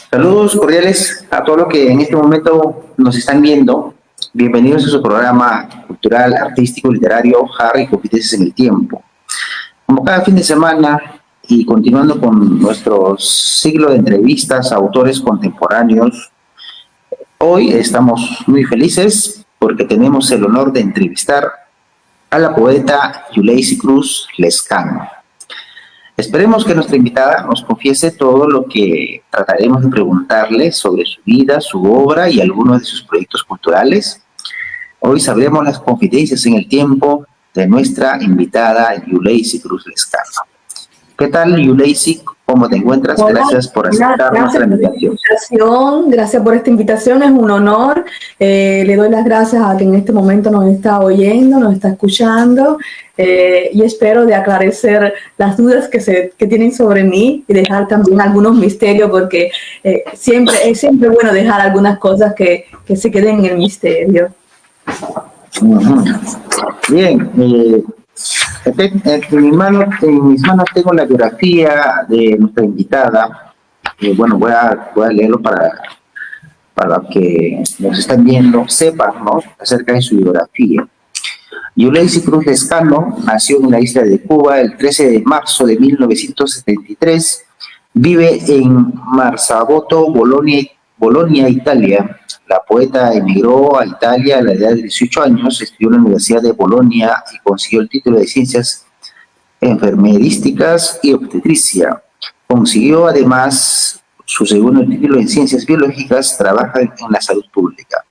Saludos cordiales a todos los que en este momento nos están viendo. Bienvenidos a su programa cultural, artístico, literario, Harry Competencias en el Tiempo. Como cada fin de semana y continuando con nuestro ciclo de entrevistas a autores contemporáneos, hoy estamos muy felices porque tenemos el honor de entrevistar a la poeta Yuleisi Cruz Lescano. Esperemos que nuestra invitada nos confiese todo lo que trataremos de preguntarle sobre su vida, su obra y algunos de sus proyectos culturales. Hoy sabremos las confidencias en el tiempo de nuestra invitada Yuleisi Cruz Lescano. ¿Qué tal, Yuleisi? ¿Cómo te encuentras? Hola, Gracias por aceptar nuestra invitación. Gracias por esta invitación, es un honor. Le doy las gracias a quien en este momento nos está oyendo, nos está escuchando, y espero de aclarecer las dudas que tienen sobre mí y dejar también algunos misterios, porque es siempre bueno dejar algunas cosas que se queden en el misterio. Bien, en mis manos tengo la biografía de nuestra invitada. Bueno, voy a leerlo para que nos están viendo, sepan, ¿no?, acerca de su biografía. Yuleisi Cruz Lescano nació en la isla de Cuba el 13 de marzo de 1973. Vive en Marzabotto, Bolonia, Italia. La poeta emigró a Italia a la edad de 18 años, estudió en la Universidad de Bolonia y consiguió el título de Ciencias Enfermerísticas y Obstetricia. Consiguió además su segundo título en Ciencias Biológicas, trabaja en la salud pública.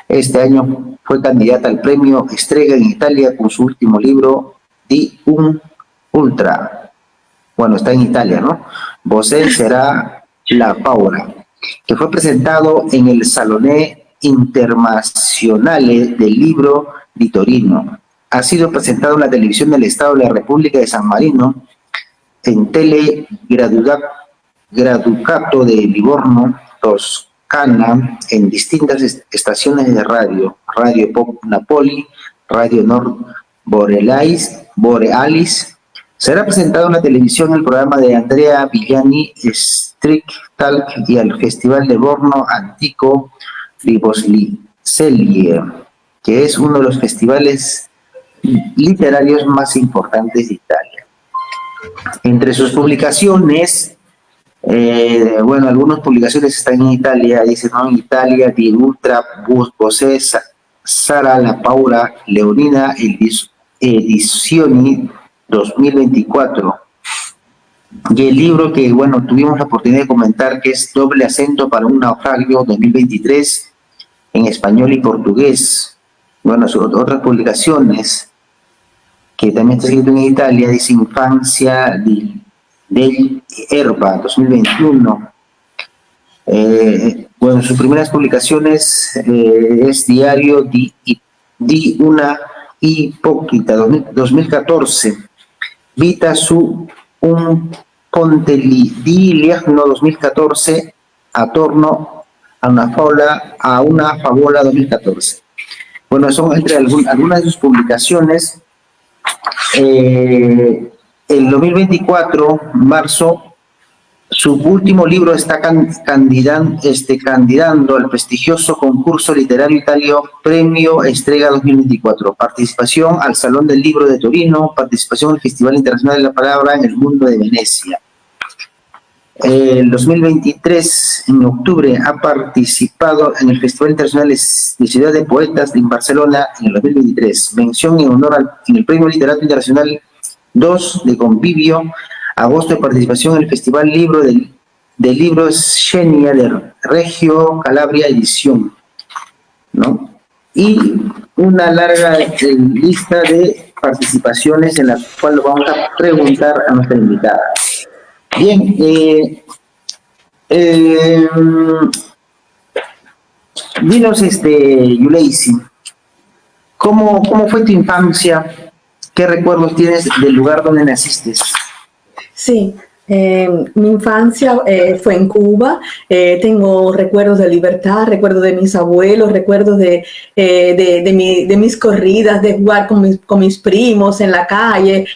Este año fue candidata al premio Estrega en Italia con su último libro, Di un Ultra. Bueno, está en Italia, ¿no? Vosé será la paura, que fue presentado en el Salone Internazionale del Libro di Torino. Ha sido presentado en la televisión del Estado de la República de San Marino, en Tele Granducato de Livorno, Toscana, en distintas estaciones de radio, Radio Pop Napoli, Radio Nord Borealis. Será presentado en la televisión el programa de Andrea Villani, Street Talk, y al Festival de Borno Antico Liboslicelie, que es uno de los festivales literarios más importantes de Italia. Entre sus publicaciones, algunas publicaciones están en Italia, dice, ¿no? En Italia, Di Ultra, Vosé, Sara la Paura, Leonina, Edizioni 2024. Y el libro que, tuvimos la oportunidad de comentar, que es Doble Acento para un Naufragio 2023, en español y portugués. Otras publicaciones que también está escrito en Italia, dice Infancia del Herba 2021. Sus primeras publicaciones es Diario di una Hipócrita 2014, Vita su un Ponteligliano 2014, Attorno a una favola 2014. Son entre algunas de sus publicaciones. El 2024, marzo, su último libro está candidando al prestigioso concurso literario Italia Premio Estrega 2024. Participación al Salón del Libro de Torino, participación al Festival Internacional de la Palabra en el Mundo de Venecia. El 2023, en octubre, ha participado en el Festival Internacional de Ciudad de Poetas en Barcelona en el 2023. Mención en honor en el Premio Literario Internacional 2 de Convivio. Agosto, de participación en el Festival de Libros Xenia de Reggio Calabria Edición, ¿no? Y una larga lista de participaciones en la cual vamos a preguntar a nuestra invitada. Bien, dinos, Yuleisi, ¿cómo fue tu infancia? ¿Qué recuerdos tienes del lugar donde naciste? Sí, Mi infancia fue en Cuba. Tengo recuerdos de libertad, recuerdos de mis abuelos, recuerdos de mis corridas, de jugar con mis primos en la calle,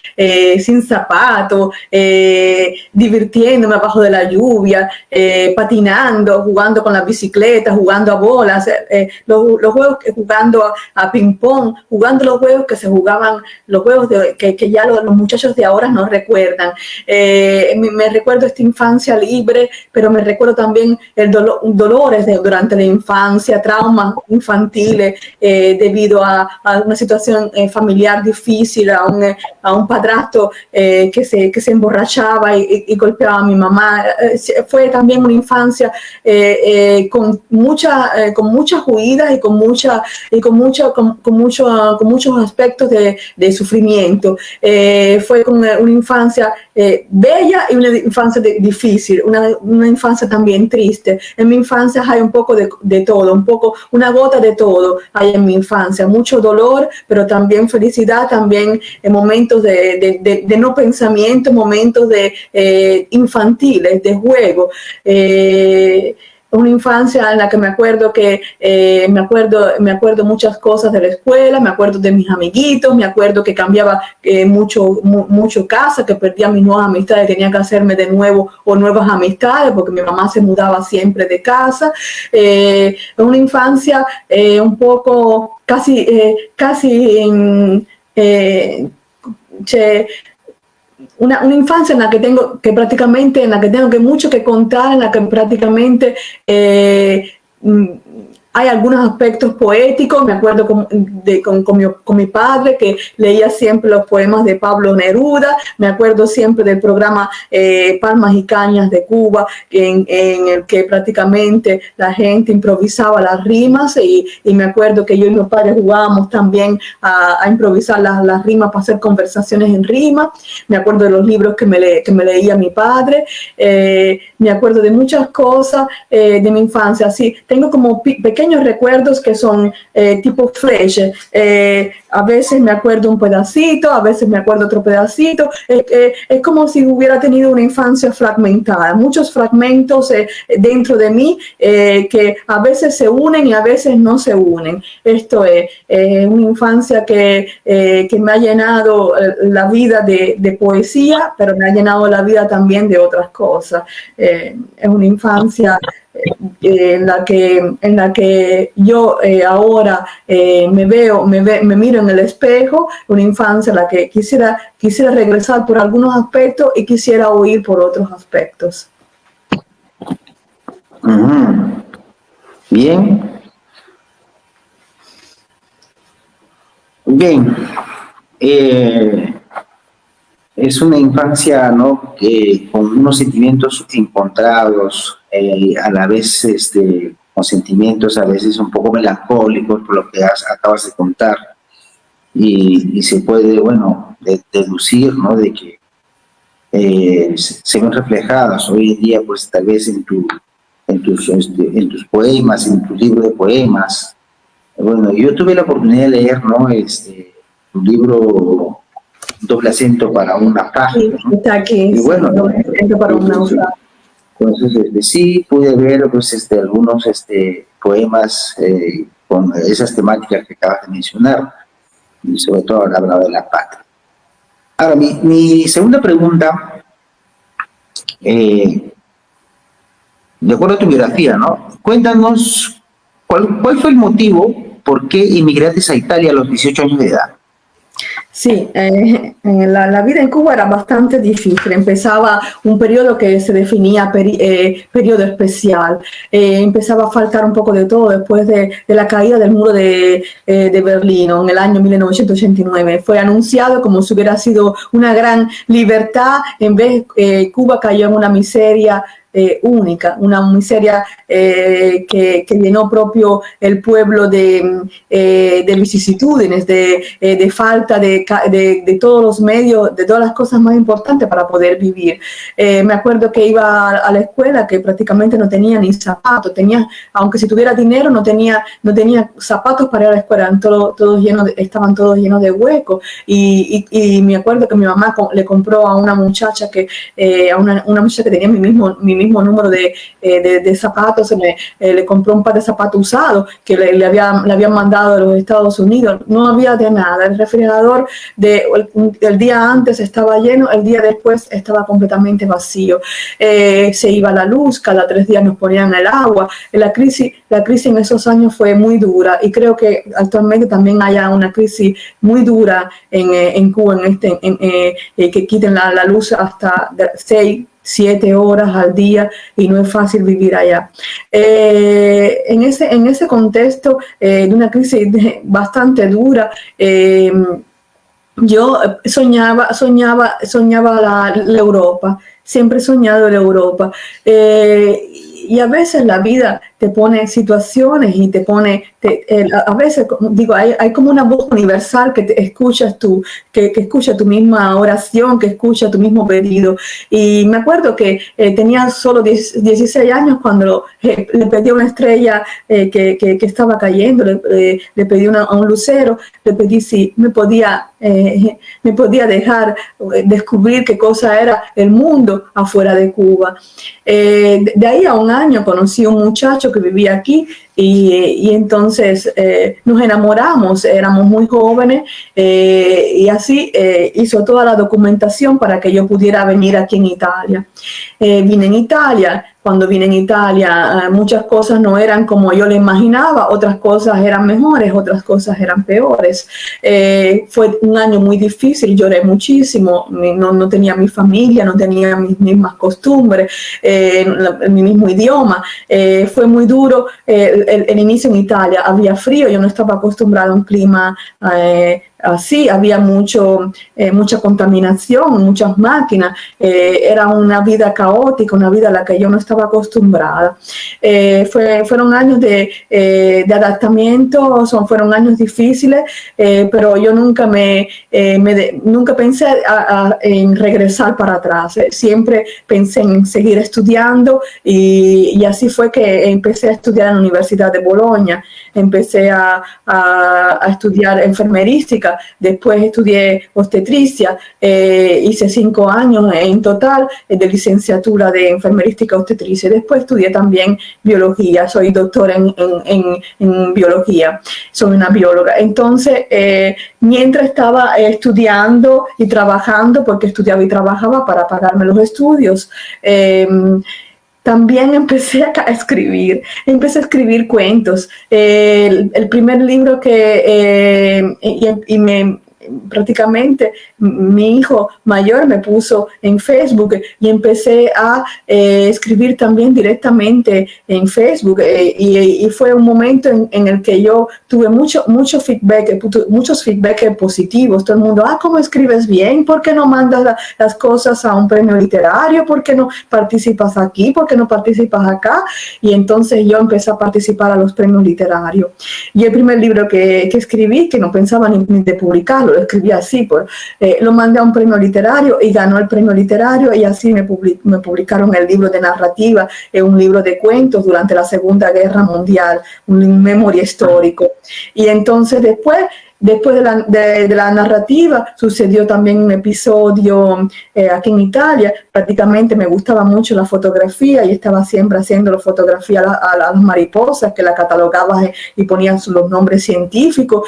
sin zapatos, divirtiéndome abajo de la lluvia, patinando, jugando con la bicicleta, jugando a bolas, los juegos jugando a ping-pong, jugando los juegos que se jugaban, los juegos que ya los muchachos de ahora no recuerdan. Me recuerdo esta infancia libre, pero me recuerdo también dolores durante la infancia, traumas infantiles debido a una situación familiar difícil, a un padrastro que se emborrachaba y golpeaba a mi mamá. Fue también una infancia con muchas huidas y con muchos aspectos de sufrimiento. Fue con una infancia bella y una infancia difícil, una infancia también triste. En mi infancia hay un poco de todo, una gota de todo hay en mi infancia, mucho dolor, pero también felicidad, también momentos de no pensamiento, momentos infantiles, de juego. Una infancia en la que me acuerdo me acuerdo muchas cosas de la escuela, me acuerdo de mis amiguitos, me acuerdo que cambiaba mucho casa, que perdía mis nuevas amistades, tenía que hacerme de nuevo o nuevas amistades porque mi mamá se mudaba siempre de casa. Una infancia un poco casi una infancia en la que tengo mucho que contar, en la que prácticamente hay algunos aspectos poéticos. Me acuerdo con mi padre, que leía siempre los poemas de Pablo Neruda. Me acuerdo siempre del programa Palmas y Cañas de Cuba, en el que prácticamente la gente improvisaba las rimas, y me acuerdo que yo y mi padre jugábamos también a improvisar las rimas, para hacer conversaciones en rima. Me acuerdo de los libros que me leía mi padre. Me acuerdo de muchas cosas de mi infancia. Así, tengo como pequeños recuerdos que son tipo flash. A veces me acuerdo un pedacito, a veces me acuerdo otro pedacito. Es como si hubiera tenido una infancia fragmentada, muchos fragmentos dentro de mí que a veces se unen y a veces no se unen. Esto es una infancia que me ha llenado la vida de poesía, pero me ha llenado la vida también de otras cosas. Es una infancia en la que yo ahora me miro en el espejo, una infancia en la que quisiera regresar por algunos aspectos y quisiera huir por otros aspectos. Bien. Bien. Es una infancia, ¿no?, con unos sentimientos encontrados, a la vez con sentimientos a veces un poco melancólicos por lo que acabas de contar, y se puede, bueno, deducir, ¿no?, de que se ven reflejadas hoy en día, pues tal vez en tus poemas, en tu libro de poemas. Bueno, yo tuve la oportunidad de leer, ¿no?, un libro Doble acento para una página, ¿no? Está aquí, y bueno, doble acento para una hoja. Entonces, sí pude ver, pues, algunos poemas con esas temáticas que acabas de mencionar, y sobre todo hablaba de la patria. Ahora, mi segunda pregunta, de acuerdo a tu biografía, ¿no?, cuéntanos cuál fue el motivo por qué inmigraste a Italia a los 18 años de edad. Sí, la vida en Cuba era bastante difícil. Empezaba un periodo que se definía periodo especial. Empezaba a faltar un poco de todo después de la caída del muro de Berlín en el año 1989. Fue anunciado como si hubiera sido una gran libertad. En vez, Cuba cayó en una miseria única, una miseria que llenó propio el pueblo de vicisitudes, de falta de todos los medios, de todas las cosas más importantes para poder vivir. Me acuerdo que iba a la escuela que prácticamente no tenía ni zapatos, aunque si tuviera dinero no tenía zapatos para ir a la escuela, estaban todos llenos de huecos, y me acuerdo que mi mamá le compró a una muchacha que tenía mi mismo número de zapatos, le compró un par de zapatos usados que le habían mandado de los Estados Unidos. No había de nada, el refrigerador el día antes estaba lleno, el día después estaba completamente vacío. Se iba la luz, cada 3 días nos ponían el agua. La crisis en esos años fue muy dura, y creo que actualmente también haya una crisis muy dura en Cuba, que quiten la luz hasta 6-7 horas al día, y no es fácil vivir allá. En ese contexto de una crisis bastante dura, yo soñaba la Europa, siempre he soñado la Europa. Y a veces la vida te pone situaciones y a veces digo, hay como una voz universal que escuchas tú, que escucha tu misma oración, que escucha tu mismo pedido. Y me acuerdo que tenía solo 16 años cuando le pedí a una estrella que estaba cayendo, le pedí a un lucero, le pedí si me podía dejar descubrir qué cosa era el mundo afuera de Cuba. De ahí a un año conocí a un muchacho que vivía aquí, y entonces nos enamoramos, éramos muy jóvenes, y así hizo toda la documentación para que yo pudiera venir aquí en Italia. Vine en Italia. Cuando vine en Italia, muchas cosas no eran como yo le imaginaba, otras cosas eran mejores, otras cosas eran peores. Fue un año muy difícil, lloré muchísimo, no tenía mi familia, no tenía mis mismas costumbres, mi mismo idioma. Fue muy duro el inicio en Italia, había frío, yo no estaba acostumbrada a un clima así, había mucha contaminación, muchas máquinas, era una vida caótica, una vida a la que yo no estaba acostumbrada. Fueron años de adaptamiento, fueron años difíciles, pero yo nunca nunca pensé en regresar para atrás. Siempre pensé en seguir estudiando, y así fue que empecé a estudiar en la Universidad de Bolonia. Empecé a estudiar enfermerística, después estudié obstetricia, hice 5 años en total de licenciatura de enfermerística obstetricia. Después estudié también biología, soy doctora en biología, soy una bióloga. Entonces, mientras estaba estudiando y trabajando, porque estudiaba y trabajaba para pagarme los estudios, también empecé a escribir cuentos. El primer libro prácticamente mi hijo mayor me puso en Facebook, y empecé a escribir también directamente en Facebook, y fue un momento en el que yo tuve muchos feedback positivos. Todo el mundo, ¿cómo escribes bien? ¿Por qué no mandas las cosas a un premio literario? ¿Por qué no participas aquí? ¿Por qué no participas acá? Y entonces yo empecé a participar a los premios literarios. Y el primer libro que escribí, que no pensaba ni de publicarlo, lo escribí así, lo mandé a un premio literario y ganó el premio literario, y así me publicaron el libro de narrativa, un libro de cuentos durante la Segunda Guerra Mundial, un memoria histórico. Y entonces después de la narrativa sucedió también un episodio aquí en Italia. Prácticamente me gustaba mucho la fotografía, y estaba siempre haciendo fotografía a las mariposas, que la catalogaba y ponían los nombres científicos,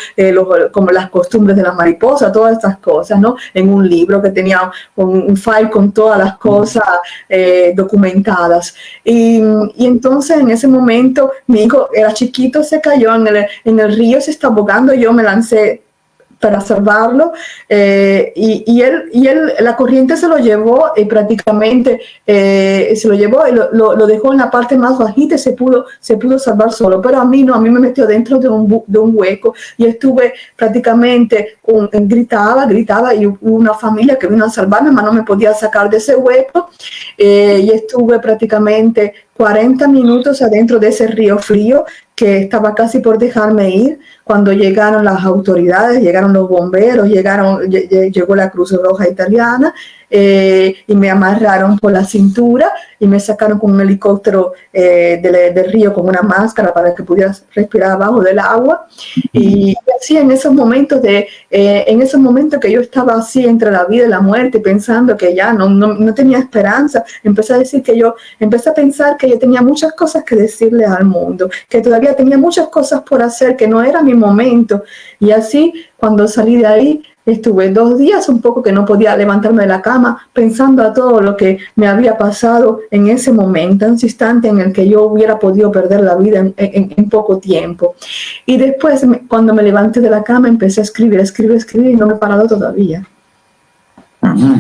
como las costumbres de las mariposas, todas estas cosas, ¿no? En un libro que tenía un file con todas las cosas documentadas. Y entonces en ese momento mi hijo era chiquito, se cayó en el río, se está ahogando, yo me lancé para salvarlo, y él, la corriente se lo llevó y prácticamente se lo llevó y lo dejó en la parte más bajita y se pudo salvar solo. Pero a mí no, a mí me metió dentro de un hueco y estuve prácticamente, gritaba y hubo una familia que vino a salvarme, pero no me podía sacar de ese hueco, y estuve prácticamente 40 minutos adentro de ese río frío que estaba casi por dejarme ir cuando llegaron las autoridades, llegaron los bomberos, llegó la Cruz Roja Italiana, y me amarraron por la cintura y me sacaron con un helicóptero del río con una máscara para que pudiera respirar abajo del agua. Y así en esos momentos que yo estaba así entre la vida y la muerte, pensando que ya no tenía esperanza, empecé a pensar que yo tenía muchas cosas que decirle al mundo, que todavía tenía muchas cosas por hacer, que no era mi momento. Y así, cuando salí de ahí, estuve 2 días un poco que no podía levantarme de la cama, pensando a todo lo que me había pasado en ese momento, en ese instante en el que yo hubiera podido perder la vida en poco tiempo. Y después, cuando me levanté de la cama, empecé a escribir y no me he parado todavía. Ujú.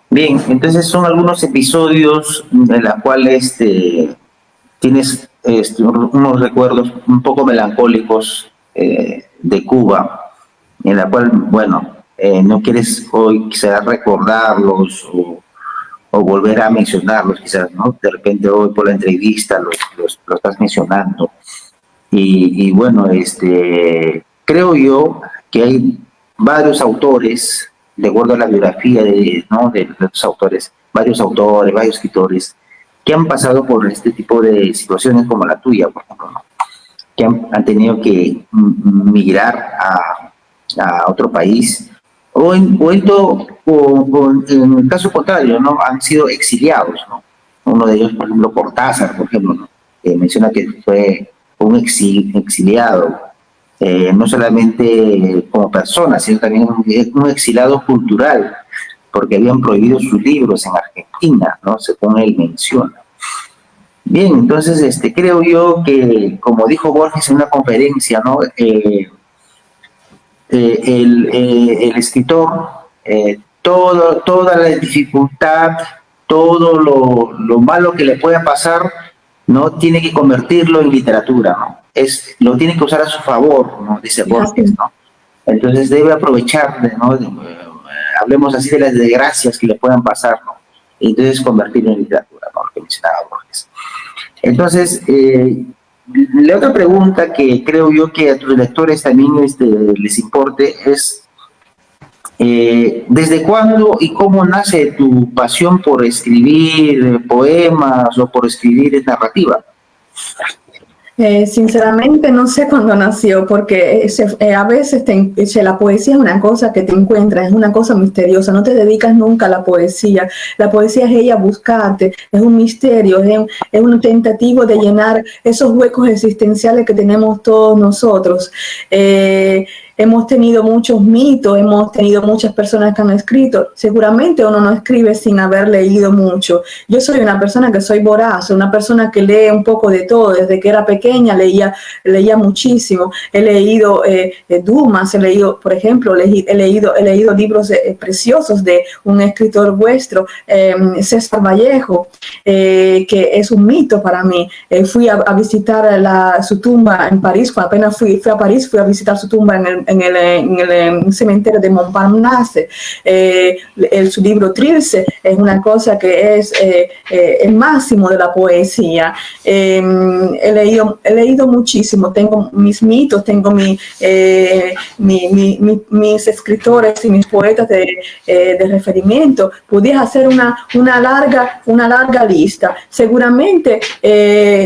Bien, entonces son algunos episodios en los cuales tienes unos recuerdos un poco melancólicos de Cuba, en la cual, bueno, no quieres hoy quizás recordarlos o volver a mencionarlos, quizás, ¿no? De repente hoy por la entrevista lo estás mencionando. Y bueno, creo yo que hay varios autores, de acuerdo a la biografía ¿no? de los autores, varios escritores, que han pasado por este tipo de situaciones como la tuya, por ejemplo, ¿no? Que han tenido que migrar a otro país, o en el caso contrario, ¿no? Han sido exiliados, ¿no? Uno de ellos, por ejemplo, Cortázar, por ejemplo, ¿no? Que menciona que fue un exiliado, no solamente como persona, sino también un exiliado cultural, porque habían prohibido sus libros en Argentina, ¿no? Según él menciona. Bien, entonces creo yo que, como dijo Borges en una conferencia, ¿no? El escritor, toda la dificultad, todo lo malo que le pueda pasar, no tiene que convertirlo en literatura, ¿no? Lo tiene que usar a su favor, ¿no? Dice Borges, ¿no? Entonces debe aprovechar, ¿no? Hablemos así de las desgracias que le puedan pasar, ¿no? Y entonces convertirlo en literatura, ¿no? Lo que mencionaba Borges. Entonces, la otra pregunta que creo yo que a tus lectores también les importe es, ¿desde cuándo y cómo nace tu pasión por escribir poemas o por escribir narrativa? Sinceramente no sé cuándo nació, porque a veces la poesía es una cosa que te encuentras, es una cosa misteriosa, no te dedicas nunca a la poesía es ella buscarte, es un misterio, es un tentativo de llenar esos huecos existenciales que tenemos todos nosotros. Hemos tenido muchos mitos, hemos tenido muchas personas que han escrito. Seguramente uno no escribe sin haber leído mucho. Yo soy una persona que soy voraz, una persona que lee un poco de todo. Desde que era pequeña leía muchísimo. He leído Dumas, he leído, por ejemplo, he leído libros preciosos de un escritor vuestro, César Vallejo, que es un mito para mí. Fui a visitar su tumba en París. Cuando apenas fui a París, fui a visitar su tumba en el cementerio de Montparnasse. Su libro Trilce es una cosa que es el máximo de la poesía. He leído muchísimo, tengo mis mitos, tengo mis escritores y mis poetas de referimiento. Pudiera hacer una larga lista. Seguramente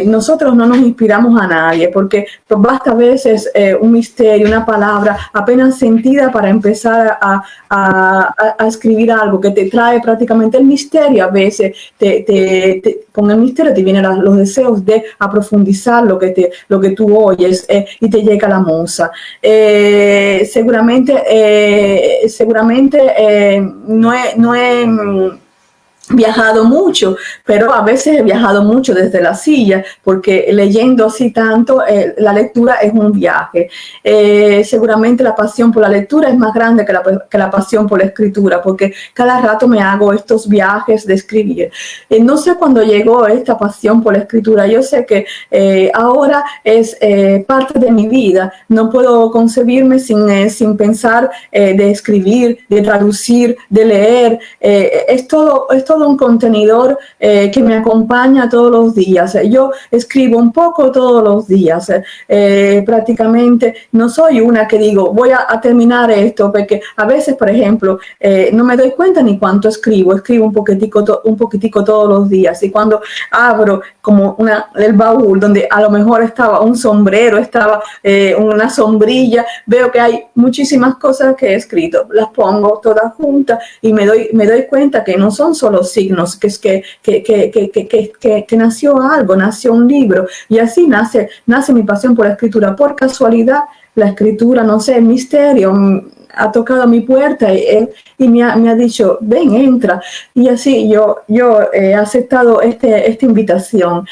nosotros no nos inspiramos a nadie, porque basta a veces un misterio, una palabra apenas sentida para empezar a escribir algo que te trae prácticamente el misterio. A veces con el misterio te vienen los deseos de profundizar lo que tú oyes, y te llega la musa. Seguramente viajado mucho, pero a veces he viajado mucho desde la silla, porque leyendo así tanto, la lectura es un viaje. Seguramente la pasión por la lectura es más grande que la pasión por la escritura, porque cada rato me hago estos viajes de escribir. No sé cuándo llegó esta pasión por la escritura. Yo sé que ahora es parte de mi vida. No puedo concebirme sin pensar de escribir, de traducir, de leer. Es todo un contenedor que me acompaña todos los días. Yo escribo un poco todos los días. Prácticamente no soy una que digo, voy a terminar esto, porque a veces, por ejemplo, no me doy cuenta ni cuánto escribo un poquitico todos los días. Y cuando abro como el baúl, donde a lo mejor estaba un sombrero, estaba una sombrilla, veo que hay muchísimas cosas que he escrito. Las pongo todas juntas y me doy cuenta que no son solo signos, que es que nació algo, nació un libro, y así nace mi pasión por la escritura. Por casualidad, la escritura, no sé, el misterio ha tocado a mi puerta y me ha dicho, ven, entra. Y así yo he aceptado esta invitación.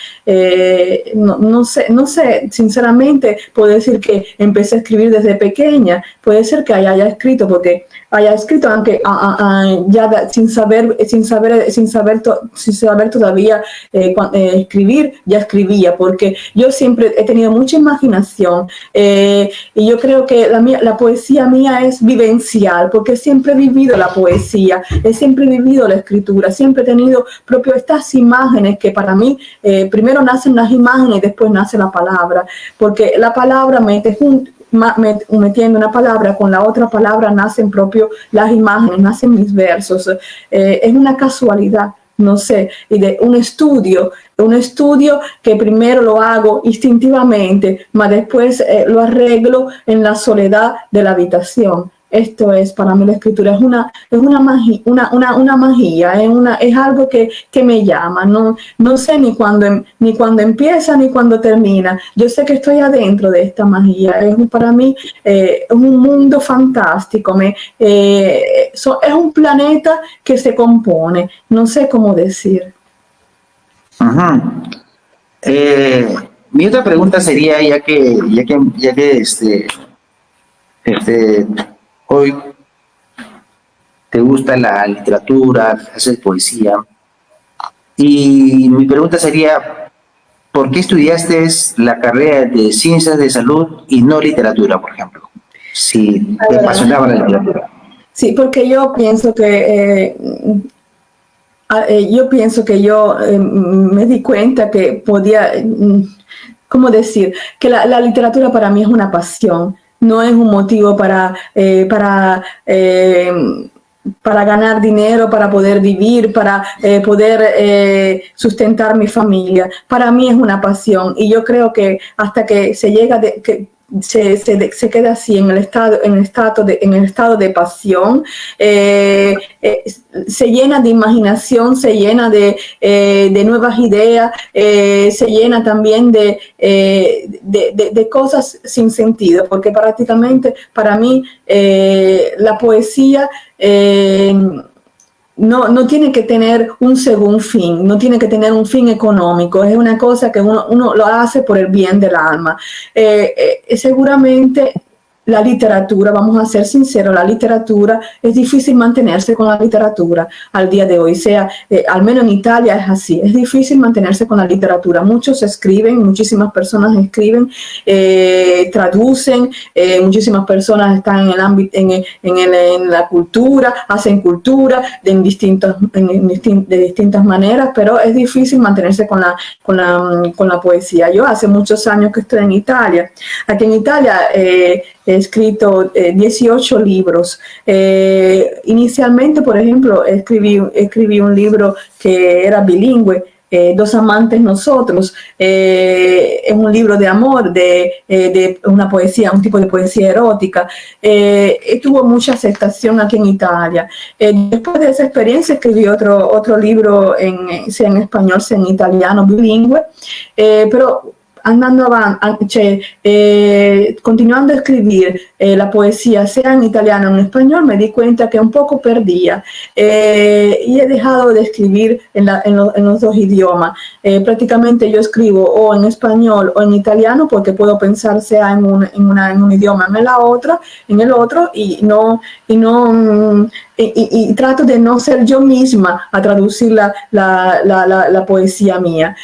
No sé, sinceramente, puedo decir que empecé a escribir desde pequeña. Puede ser que haya escrito, aunque ya sin saber todavía escribir, ya escribía, porque yo siempre he tenido mucha imaginación, y yo creo que la poesía mía es vivencial, porque siempre he vivido la poesía, he siempre vivido la escritura, siempre he tenido estas imágenes que para mí, primero nacen las imágenes y después nace la palabra, porque la palabra metiendo una palabra con la otra palabra nacen propio las imágenes, nacen mis versos. Es una casualidad, no sé, y de un estudio que primero lo hago instintivamente, mas después lo arreglo en la soledad de la habitación. Esto es, para mí la escritura es una magia, es algo que me llama. No sé ni cuándo empieza ni cuándo termina. Yo sé que estoy adentro de esta magia. Para mí es un mundo fantástico. Es un planeta que se compone. No sé cómo decir. Ajá. Mi otra pregunta sería, ya que hoy te gusta la literatura, haces poesía, y mi pregunta sería, ¿por qué estudiaste la carrera de Ciencias de Salud y no literatura, por ejemplo? Si te apasionaba la literatura. Sí, porque yo pienso que me di cuenta que podía, ¿cómo decir? Que la literatura para mí es una pasión, no es un motivo para ganar dinero, para poder vivir, para poder sustentar mi familia. Para mí es una pasión, y yo creo que hasta que se llega se queda así en el estado de pasión, se llena de imaginación, se llena de nuevas ideas, se llena también de cosas sin sentido, porque prácticamente para mí la poesía no tiene que tener un segundo fin, no tiene que tener un fin económico, es una cosa que uno lo hace por el bien del alma. Seguramente la literatura, vamos a ser sinceros, la literatura, es difícil mantenerse con la literatura al día de hoy, al menos en Italia es así, es difícil mantenerse con la literatura. Muchos escriben, muchísimas personas escriben, traducen, muchísimas personas están en el ámbito, en la cultura, hacen cultura de distintas maneras, pero es difícil mantenerse con la poesía. Yo hace muchos años que estoy en Italia. Aquí en Italia he escrito 18 libros. Inicialmente, por ejemplo, escribí un libro que era bilingüe, Dos amantes nosotros. Es un libro de amor, de una poesía, un tipo de poesía erótica. Tuvo mucha aceptación aquí en Italia. Después de esa experiencia escribí otro libro, sea en español, sea en italiano, bilingüe. Pero continuando a escribir la poesía, sea en italiano o en español, me di cuenta que un poco perdía y he dejado de escribir en los dos idiomas. Prácticamente yo escribo o en español o en italiano porque puedo pensar sea en un idioma en el otro y trato de no ser yo misma a traducir la poesía mía.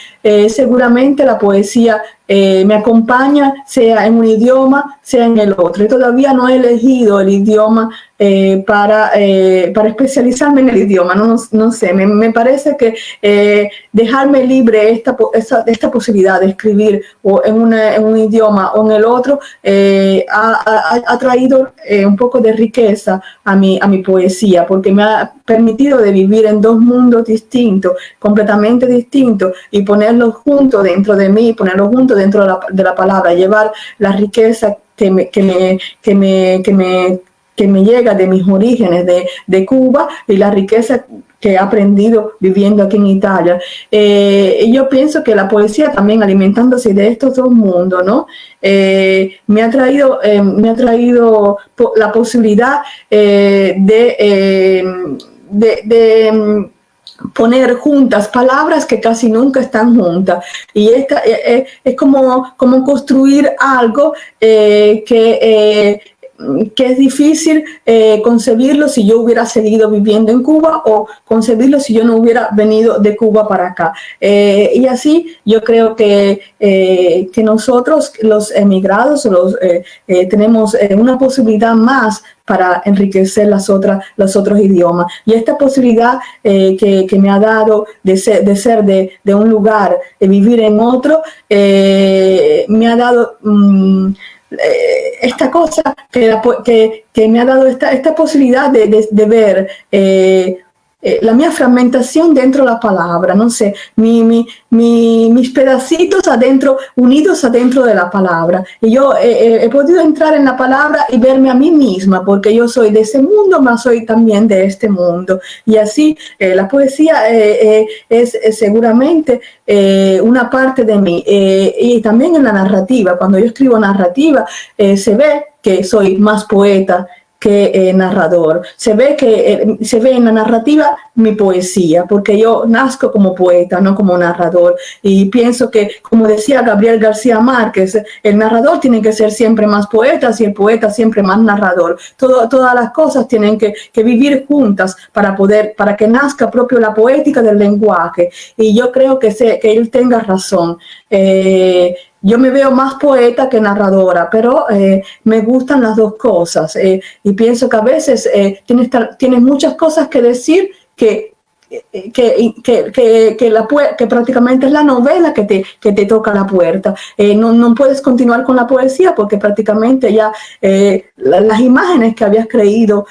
Seguramente la poesía me acompaña, sea en un idioma, sea en el otro. Y todavía no he elegido el idioma para especializarme en el idioma. No sé, me parece que dejarme libre esta posibilidad de escribir o en un idioma o en el otro ha traído un poco de riqueza a mi poesía, porque me ha permitido de vivir en dos mundos distintos, completamente distintos, y ponerlos juntos dentro de mí, ponerlos juntos dentro de la palabra, llevar la riqueza que me llega de mis orígenes de Cuba y la riqueza que he aprendido viviendo aquí en Italia. Yo pienso que la poesía también, alimentándose de estos dos mundos, ¿no? Me ha traído la posibilidad de poner juntas palabras que casi nunca están juntas, y es como construir algo que es difícil concebirlo si yo hubiera seguido viviendo en Cuba o concebirlo si yo no hubiera venido de Cuba para acá. Y así yo creo que nosotros los emigrados tenemos una posibilidad más para enriquecer los otros idiomas. Y esta posibilidad que me ha dado de ser de un lugar, de vivir en otro, me ha dado esta cosa que me ha dado esta posibilidad de ver la mía fragmentación dentro de la palabra, no sé, mis pedacitos adentro, unidos adentro de la palabra. Y yo he podido entrar en la palabra y verme a mí misma, porque yo soy de ese mundo, mas soy también de este mundo. Y así la poesía es seguramente una parte de mí. Y también en la narrativa, cuando yo escribo narrativa, se ve que soy más poeta que narrador. Se ve en la narrativa mi poesía, porque yo nazco como poeta, no como narrador. Y pienso que, como decía Gabriel García Márquez, el narrador tiene que ser siempre más poeta y el poeta siempre más narrador. Todas las cosas tienen que vivir juntas para que nazca propio la poética del lenguaje. Y yo creo que él tenga razón. Yo me veo más poeta que narradora, pero me gustan las dos cosas, y pienso que a veces tienes muchas cosas que decir que prácticamente es la novela que te toca la puerta. No puedes continuar con la poesía porque prácticamente ya las imágenes que habías creado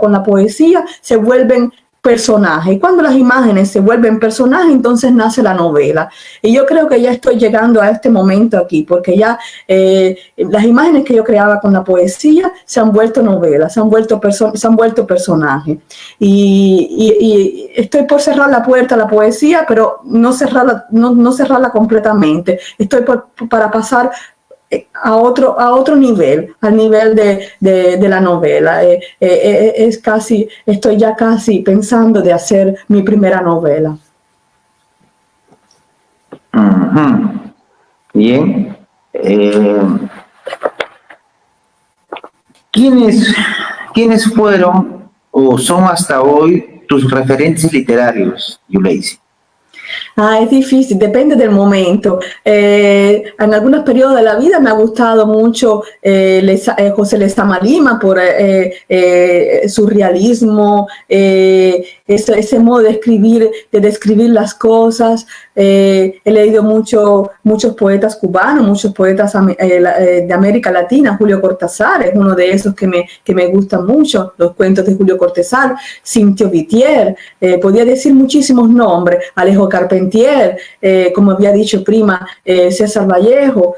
con la poesía se vuelven personaje, y cuando las imágenes se vuelven personaje, entonces nace la novela. Y yo creo que ya estoy llegando a este momento aquí, porque ya las imágenes que yo creaba con la poesía se han vuelto novelas, se han vuelto personajes. Y estoy por cerrar la puerta a la poesía, pero no cerrarla completamente. Estoy para pasar a otro nivel, al nivel de la novela. Estoy ya casi pensando de hacer mi primera novela. Uh-huh. Bien. ¿Quiénes fueron o son hasta hoy tus referentes literarios, Yuleisi? Es difícil, depende del momento. En algunos periodos de la vida me ha gustado mucho José Lezama Lima por su realismo, ese modo de describir las cosas. He leído muchos poetas cubanos, muchos poetas de América Latina. Julio Cortázar es uno de esos que me gustan mucho, los cuentos de Julio Cortázar. Cintio Vitier, podía decir muchísimos nombres. Alejo Carpentier, como había dicho prima, César Vallejo.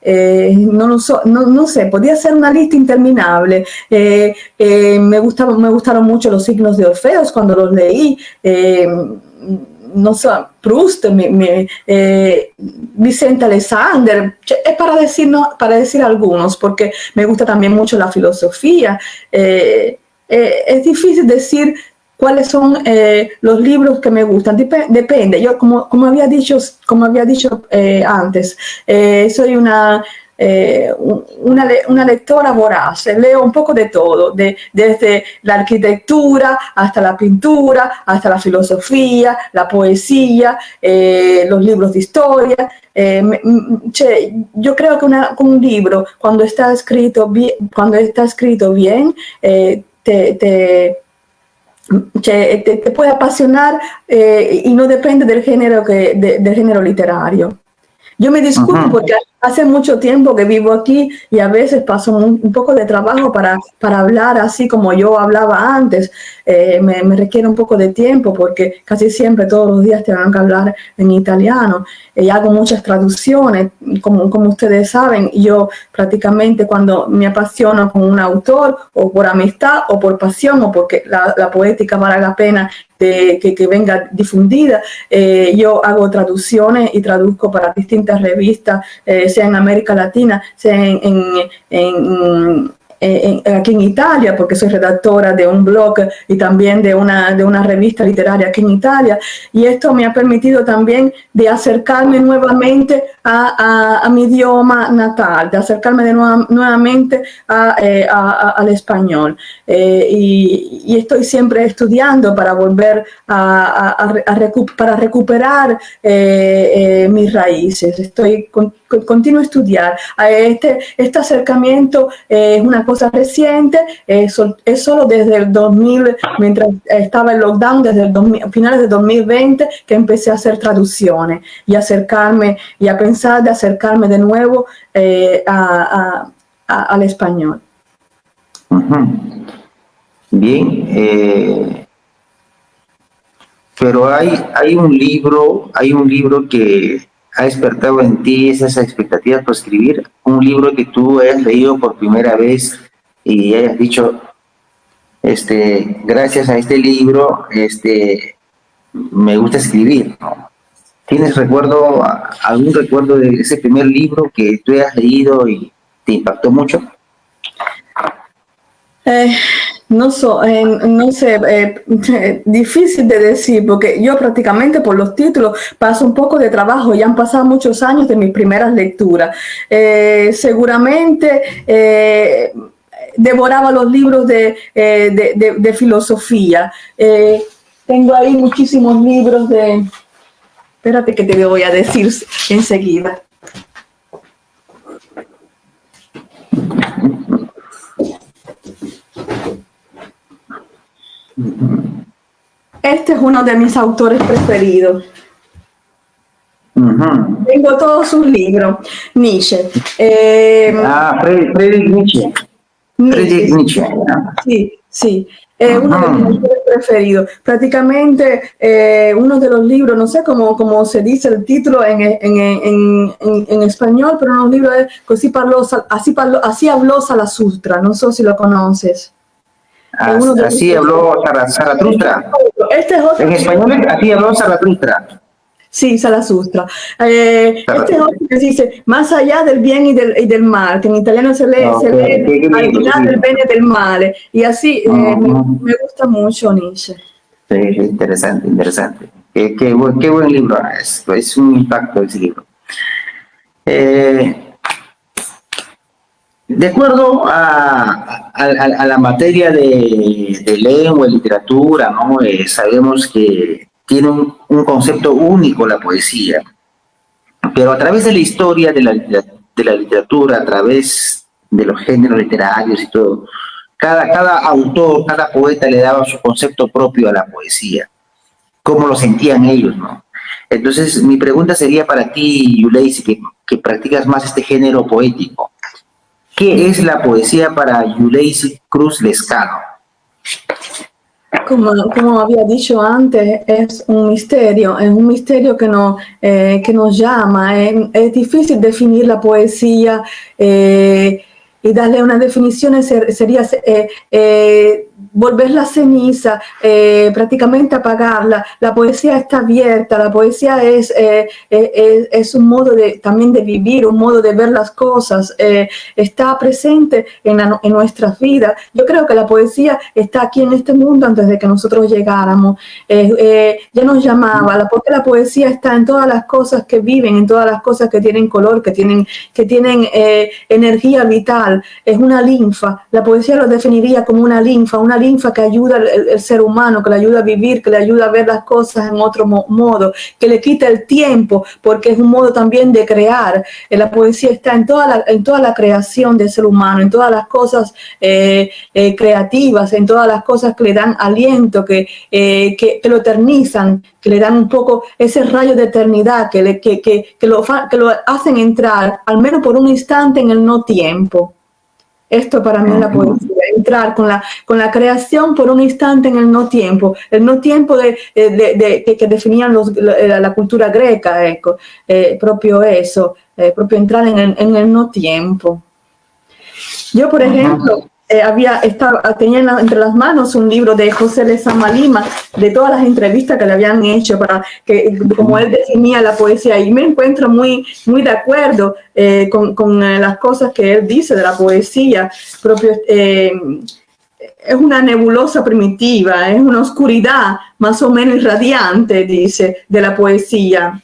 No sé, podía ser una lista interminable. Me gustaron mucho los signos de Orfeos cuando los leí. no sé, Proust, Vicente Alexander, es para decir algunos, porque me gusta también mucho la filosofía. Es difícil decir cuáles son los libros que me gustan. Depende. Yo, como había dicho antes, soy una lectora voraz, leo un poco de todo, desde la arquitectura hasta la pintura, hasta la filosofía, la poesía, los libros de historia. Yo creo que un libro, cuando está escrito bien, te puede apasionar y no depende del género literario. Yo me disculpo porque hace mucho tiempo que vivo aquí y a veces paso un poco de trabajo para hablar así como yo hablaba antes. Me requiere un poco de tiempo porque casi siempre todos los días tengo que hablar en italiano y hago muchas traducciones. Como ustedes saben, yo prácticamente cuando me apasiono con un autor o por amistad o por pasión o porque la poética vale la pena que venga difundida, yo hago traducciones y traduzco para distintas revistas, sea en América Latina, sea aquí en Italia, porque soy redactora de un blog y también de una revista literaria aquí en Italia, y esto me ha permitido también de acercarme nuevamente a mi idioma natal, de acercarme nuevamente al español, y estoy siempre estudiando para volver para recuperar mis raíces. Continuo a estudiar. Este acercamiento es una cosa reciente, es solo desde el 2000, mientras estaba el lockdown, desde finales de 2020, que empecé a hacer traducciones y a pensar de acercarme de nuevo al español. Bien, pero hay un libro que ha despertado en ti esas expectativas por escribir, un libro que tú hayas leído por primera vez y hayas dicho, gracias a este libro, me gusta escribir, ¿no? ¿Tienes algún recuerdo de ese primer libro que tú hayas leído y te impactó mucho? No sé, difícil de decir, porque yo prácticamente por los títulos paso un poco de trabajo, ya han pasado muchos años de mis primeras lecturas. Seguramente devoraba los libros de filosofía. Tengo ahí muchísimos libros Espérate que te voy a decir enseguida. Este es uno de mis autores preferidos. Tengo todos sus libros. Nietzsche. Friedrich Nietzsche. Friedrich Nietzsche. Sí. Uno de mis autores preferidos. Prácticamente uno de los libros, no sé cómo se dice el título en español, pero uno de los libros es Así habló Zaratustra. No sé si lo conoces. Así habló Zaratustra. Este es otro. En español, así habló Zaratustra. Sí, Zaratustra. Este es otro que dice, más allá del bien y del mal, que en italiano se lee al final del bene y del male. Y así me gusta mucho Nietzsche. Sí, interesante. Qué buen libro es un impacto ese libro. De acuerdo a la materia de lengua y literatura, ¿no? Sabemos que tiene un concepto único la poesía, pero a través de la historia de la literatura, a través de los géneros literarios y todo, cada autor, cada poeta le daba su concepto propio a la poesía, cómo lo sentían ellos, ¿no? Entonces, mi pregunta sería para ti, Yuleisi, que practicas más este género poético. ¿Qué es la poesía para Yuleisi Cruz Lescano? Como había dicho antes, es un misterio que nos llama. Es difícil definir la poesía y darle una definición sería volver la ceniza, prácticamente apagarla. La poesía está abierta, la poesía es un modo también de vivir, un modo de ver las cosas, está presente en nuestras vidas. Yo creo que la poesía está aquí en este mundo antes de que nosotros llegáramos. Ya nos llamaba, porque la poesía está en todas las cosas que viven, en todas las cosas que tienen color, que tienen energía vital. Es una linfa. La poesía lo definiría como una linfa que ayuda al ser humano, que le ayuda a vivir, que le ayuda a ver las cosas en otro modo, que le quita el tiempo, porque es un modo también de crear. La poesía está en toda la creación del ser humano, en todas las cosas creativas, en todas las cosas que le dan aliento, que lo eternizan, que le dan un poco ese rayo de eternidad, que lo hacen entrar, al menos por un instante, en el no tiempo. Esto para mí es la poesía, entrar con la creación por un instante en el no tiempo que definían la cultura greca, propio eso, propio entrar en el no tiempo. Yo, por ejemplo, tenía entre las manos un libro de José Lezama Lima, de todas las entrevistas que le habían hecho, como él definía la poesía, y me encuentro muy, muy de acuerdo con las cosas que él dice de la poesía. Es una nebulosa primitiva, es una oscuridad más o menos irradiante, dice, de la poesía.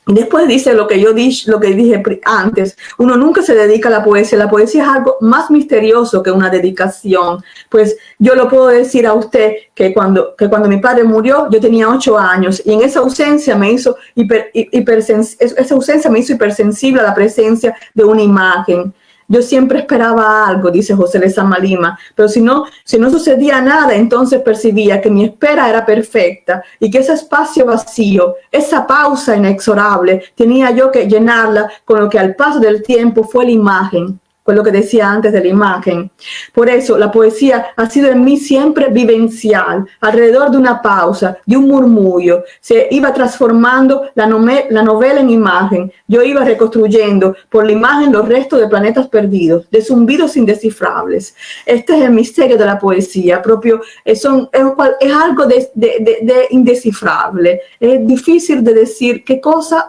Después dice lo que dije antes: uno nunca se dedica a la poesía es algo más misterioso que una dedicación. Pues yo lo puedo decir a usted que cuando mi padre murió, yo tenía 8 años, y en esa ausencia me hizo hipersensible a la presencia de una imagen. Yo siempre esperaba algo, dice José Lezama Lima, pero si no sucedía nada, entonces percibía que mi espera era perfecta y que ese espacio vacío, esa pausa inexorable, tenía yo que llenarla con lo que al paso del tiempo fue la imagen, con lo que decía antes de la imagen. Por eso la poesía ha sido en mí siempre vivencial, alrededor de una pausa, de un murmullo. Se iba transformando la novela en imagen. Yo iba reconstruyendo por la imagen los restos de planetas perdidos, de zumbidos indescifrables. Este es el misterio de la poesía, es algo de indescifrable. Es difícil de decir qué cosa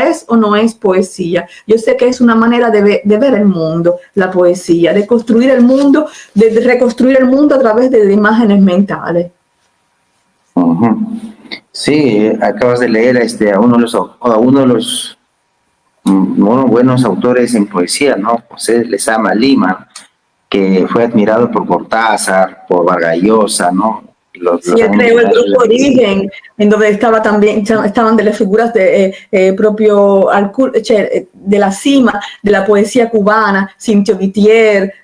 es o no es poesía. Yo sé que es una manera de ver el mundo, la poesía, de construir el mundo, de reconstruir el mundo a través de imágenes mentales. Sí, acabas de leer a uno de los buenos autores en poesía, ¿no? José Lezama Lima, que fue admirado por Cortázar, por Vargas Llosa, ¿no? Sí, él creó el grupo Origen, en donde estaban de las figuras de la cima de la poesía cubana, Cintio Vitier,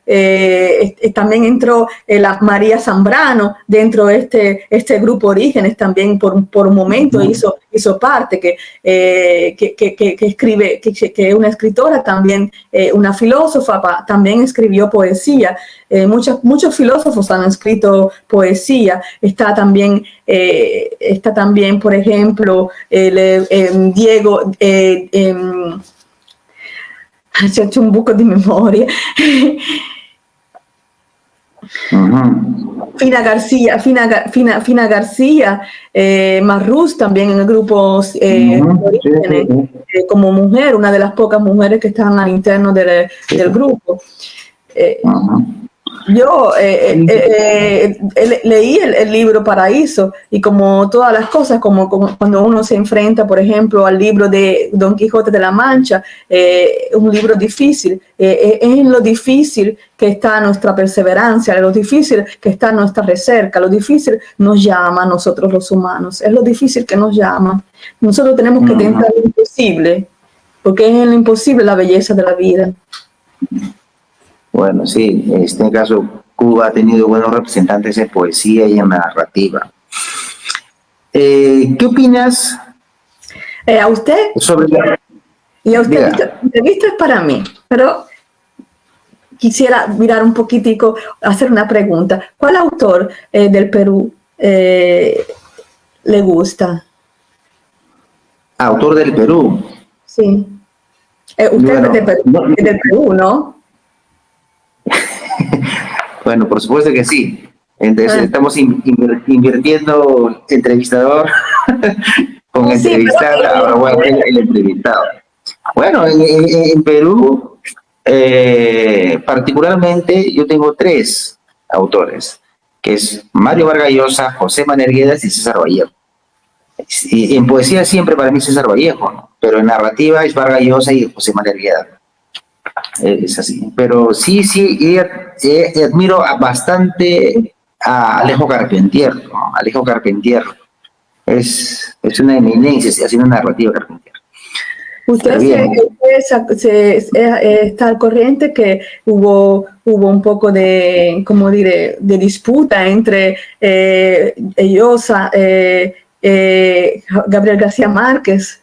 también entró la María Zambrano dentro de este grupo Orígenes, también por un momento hizo parte, que escribe, que es una escritora también, una filósofa, también escribió poesía. Muchos filósofos han escrito poesía. Está también, por ejemplo, Diego, he hecho un poco de memoria. Fina García, Marrús también en el grupo Orígenes, como mujer, una de las pocas mujeres que están al interno del grupo. Yo leí el libro Paraíso, y como todas las cosas, como cuando uno se enfrenta, por ejemplo, al libro de Don Quijote de la Mancha, un libro difícil, es en lo difícil que está nuestra perseverancia, en lo difícil que está nuestra recerca, lo difícil nos llama a nosotros los humanos, es lo difícil que nos llama. Nosotros tenemos que tentar lo imposible, porque es en lo imposible la belleza de la vida. Bueno, sí, en este caso Cuba ha tenido buenos representantes en poesía y en narrativa. ¿Qué opinas? ¿A usted? Y a usted, esta entrevista es para mí, pero quisiera mirar un poquitico, hacer una pregunta. ¿Cuál autor del Perú le gusta? ¿Autor del Perú? Sí. Usted es del Perú, ¿no? Bueno, por supuesto que sí. Entonces estamos invirtiendo entrevistador con Sí, entrevistada, ahora voy a hacer el entrevistado. Bueno, en Perú, particularmente, yo tengo 3 autores, que es Mario Vargas Llosa, José Manerguedas y César Vallejo. Y en poesía siempre para mí César Vallejo, ¿no? Pero en narrativa es Vargas Llosa y José Manerguedas. Es así. Pero sí, admiro bastante a Alejo Carpentier, ¿no? Alejo Carpentier es una eminencia haciendo narrativa Carpentier. Usted está al corriente que hubo un poco de, como diré, de disputa entre Llosa, Gabriel García Márquez,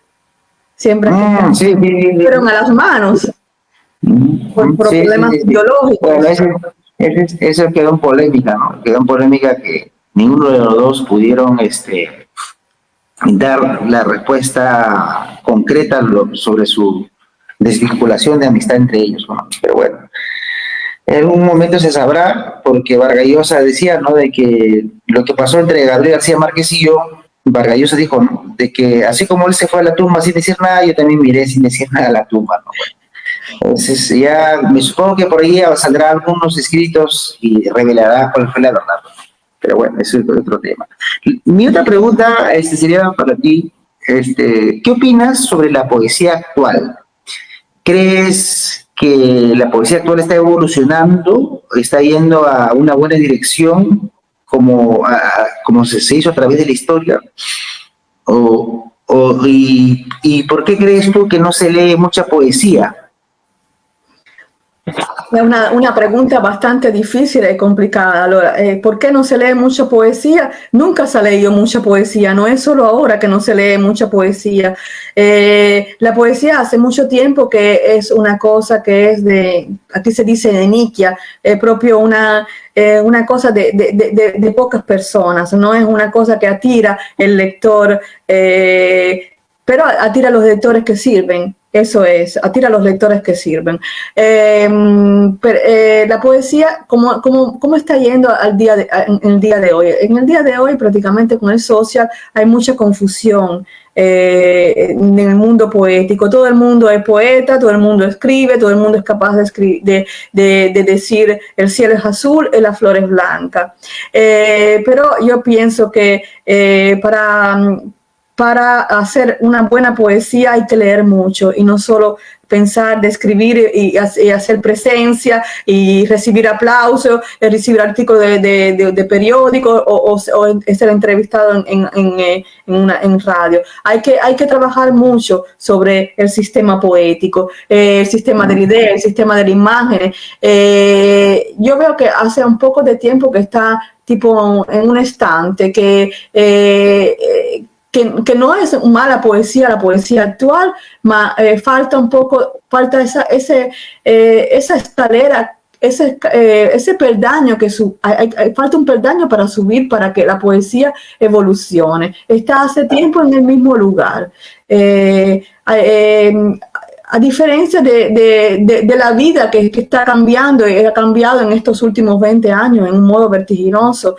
siempre sí, fueron a las manos por problemas biológicos. Bueno, eso quedó en polémica, ¿no? Quedó en polémica que ninguno de los dos pudieron dar la respuesta concreta sobre su desvinculación de amistad entre ellos, ¿no? Pero bueno, en algún momento se sabrá, porque Vargas Llosa decía, ¿no?, de que lo que pasó entre Gabriel García Márquez y yo, Vargas Llosa dijo, ¿no?, de que así como él se fue a la tumba sin decir nada, yo también miré sin decir nada a la tumba, ¿no? Entonces ya me supongo que por ahí saldrán algunos escritos y revelará cuál fue la verdad. Pero bueno, eso es otro tema. Mi otra pregunta sería para ti, ¿qué opinas sobre la poesía actual? ¿Crees que la poesía actual está evolucionando, está yendo a una buena dirección como se hizo a través de la historia? ¿Y por qué crees tú que no se lee mucha poesía? Es una pregunta bastante difícil y complicada. Allora, ¿por qué no se lee mucha poesía? Nunca se ha leído mucha poesía, no es solo ahora que no se lee mucha poesía. La poesía hace mucho tiempo que es una cosa que es aquí se dice de niquia, propio una cosa de pocas personas, no es una cosa que atira el lector, pero atira a los lectores que sirven. Eso es, atira a los lectores que sirven. La poesía, ¿cómo está yendo en el día de hoy? En el día de hoy, prácticamente con el social, hay mucha confusión en el mundo poético. Todo el mundo es poeta, todo el mundo escribe, todo el mundo es capaz de decir el cielo es azul y la flor es blanca. Pero yo pienso que para hacer una buena poesía hay que leer mucho y no solo pensar de escribir y hacer presencia y recibir aplausos, recibir artículos de periódicos o ser entrevistado en radio. Hay que trabajar mucho sobre el sistema poético, el sistema de la idea, el sistema de la imagen. Yo veo que hace un poco de tiempo que está tipo en un estante, que no es mala poesía, la poesía actual, falta esa escalera, ese peldaño falta un peldaño para subir para que la poesía evolucione. Está hace tiempo en el mismo lugar. A diferencia de la vida que está cambiando, y ha cambiado en estos últimos 20 años en un modo vertiginoso,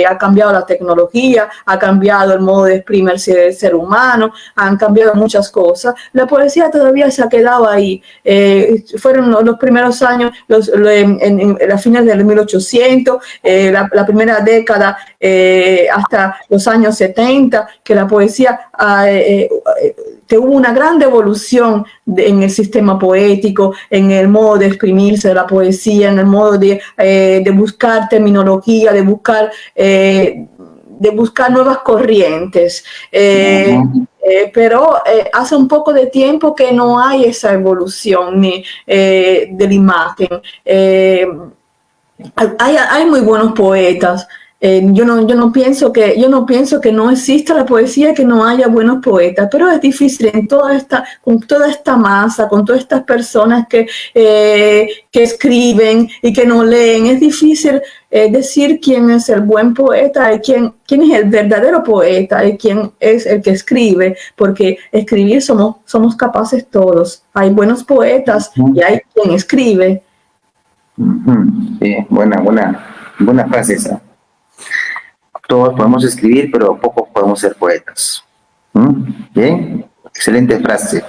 ha cambiado la tecnología, ha cambiado el modo de exprimirse del ser humano, han cambiado muchas cosas. La poesía todavía se ha quedado ahí. Fueron los primeros años, en las fines del 1800, la primera década hasta los años 70, que la poesía que hubo una gran evolución en el sistema poético, en el modo de exprimirse de la poesía, en el modo de buscar terminología, de buscar nuevas corrientes. Pero hace un poco de tiempo que no hay esa evolución de la imagen. Hay muy buenos poetas. Yo no pienso que no exista la poesía, que no haya buenos poetas, pero es difícil con toda esta masa, con todas estas personas que escriben y que no leen. Es difícil decir quién es el buen poeta y quién es el verdadero poeta y quién es el que escribe, porque escribir somos capaces todos. Hay buenos poetas y hay quien escribe. Sí, buena frase esa. todos podemos escribir, pero pocos podemos ser poetas. Bien, excelente frase.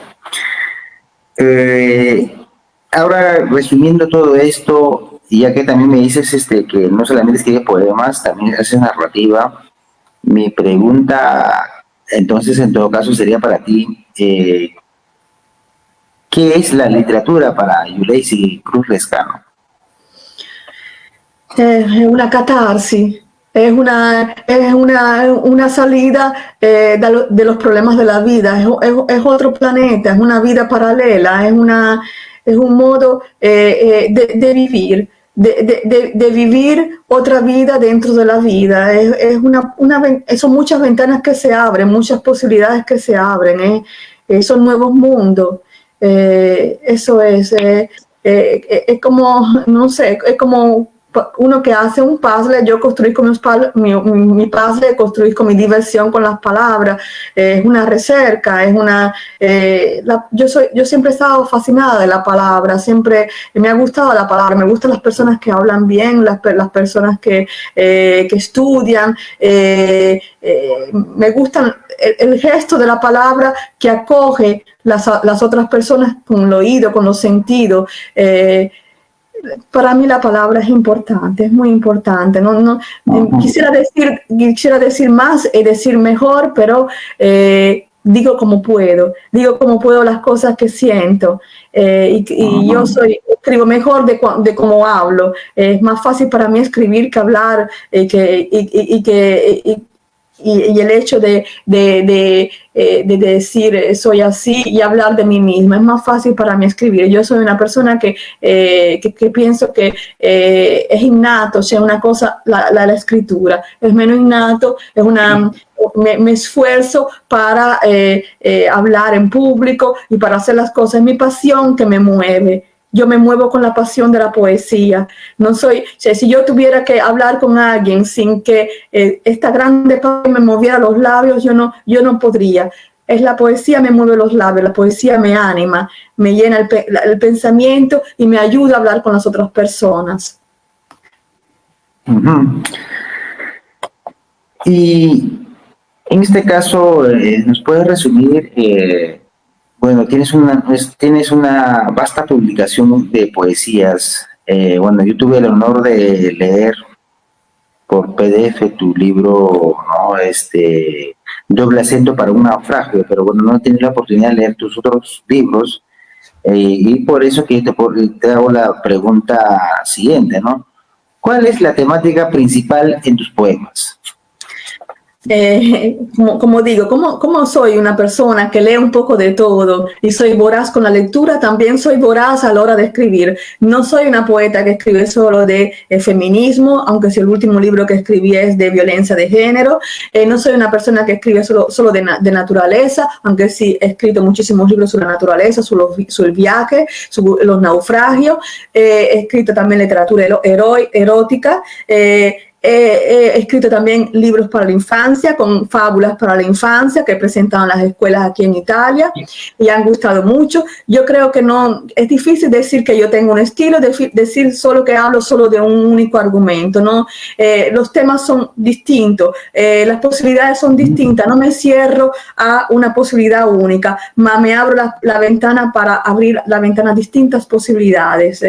Ahora, resumiendo todo esto, ya que también me dices que no solamente escribes poemas, también haces narrativa, mi pregunta, entonces, en todo caso, sería para ti, ¿qué es la literatura para Yuleisi Cruz Lescano? Es una catarsis, una salida de los problemas de la vida, es otro planeta, es una vida paralela, es un modo de vivir, de vivir otra vida dentro de la vida. Son muchas ventanas que se abren, muchas posibilidades que se abren, son nuevos mundos. Eso es como, no sé, es como uno que hace un puzzle. Yo construí con mi puzzle, construí con mi diversión con las palabras. Es una recerca, yo siempre he estado fascinada de la palabra, siempre me ha gustado la palabra, me gustan las personas que hablan bien, las personas que estudian, me gustan el gesto de la palabra que acoge las otras personas con el oído, con los sentidos. Para mí la palabra es importante, es muy importante. Quisiera decir más y decir mejor, pero digo como puedo las cosas que siento. Yo escribo mejor de cómo hablo. Es más fácil para mí escribir que hablar, y el hecho de decir soy así y hablar de mí misma, es más fácil para mí escribir. Yo soy una persona que pienso que es innato, o sea, una cosa, la escritura es menos innato, me esfuerzo para hablar en público y para hacer las cosas. Es mi pasión que me mueve. Yo me muevo con la pasión de la poesía. Si yo tuviera que hablar con alguien sin que esta grande parte me moviera los labios, yo no podría. Es la poesía me mueve los labios, la poesía me anima, me llena el pensamiento y me ayuda a hablar con las otras personas. Y en este caso, ¿nos puedes resumir? Bueno, tienes una vasta publicación de poesías. Bueno, yo tuve el honor de leer por PDF tu libro, ¿no? Doble acento para un naufragio, pero bueno, no he tenido la oportunidad de leer tus otros libros, y por eso que te hago la pregunta siguiente, ¿no? ¿Cuál es la temática principal en tus poemas? Como digo, como soy una persona que lee un poco de todo y soy voraz con la lectura, también soy voraz a la hora de escribir. No soy una poeta que escribe solo de feminismo, aunque si el último libro que escribí es de violencia de género. No soy una persona que escribe solo de naturaleza, aunque sí he escrito muchísimos libros sobre la naturaleza, sobre el viaje, sobre los naufragios. He escrito también literatura erótica. He escrito también libros para la infancia, con fábulas para la infancia que he presentado en las escuelas aquí en Italia y han gustado mucho. Yo creo que no es difícil decir que yo tengo un estilo, decir solo que hablo solo de un único argumento, ¿no? Los temas son distintos, las posibilidades son distintas. No me cierro a una posibilidad única, me abro la ventana para abrir la ventana a distintas posibilidades.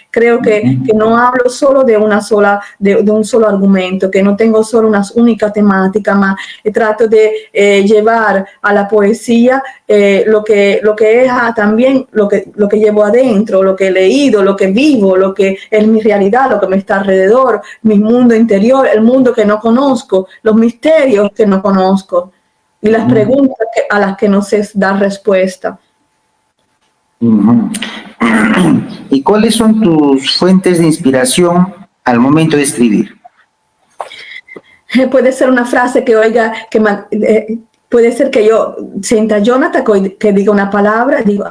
Creo que no hablo solo de un solo argumento, que no tengo solo una única temática, más trato de llevar a la poesía lo que es también lo que llevo adentro, lo que he leído, lo que vivo, lo que es mi realidad, lo que me está alrededor, mi mundo interior, el mundo que no conozco, los misterios que no conozco y las preguntas a las que no sé dar respuesta. ¿Y cuáles son tus fuentes de inspiración al momento de escribir? Puede ser una frase que oiga, puede ser que yo sienta Jonathan, que diga una palabra, digo,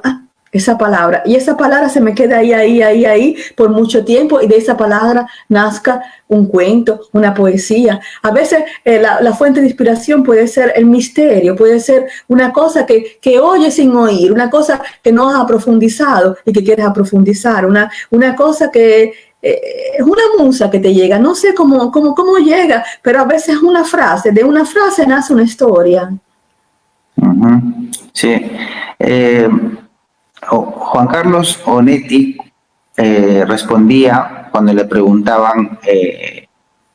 esa palabra, y esa palabra se me queda ahí por mucho tiempo, y de esa palabra nazca un cuento, una poesía. A veces la fuente de inspiración puede ser el misterio, puede ser una cosa que oyes sin oír, una cosa que no has profundizado y que quieres profundizar, una cosa que es una musa que te llega, no sé cómo llega, pero a veces una frase, de una frase nace una historia. Ujú. Sí. Juan Carlos Onetti respondía cuando le preguntaban que,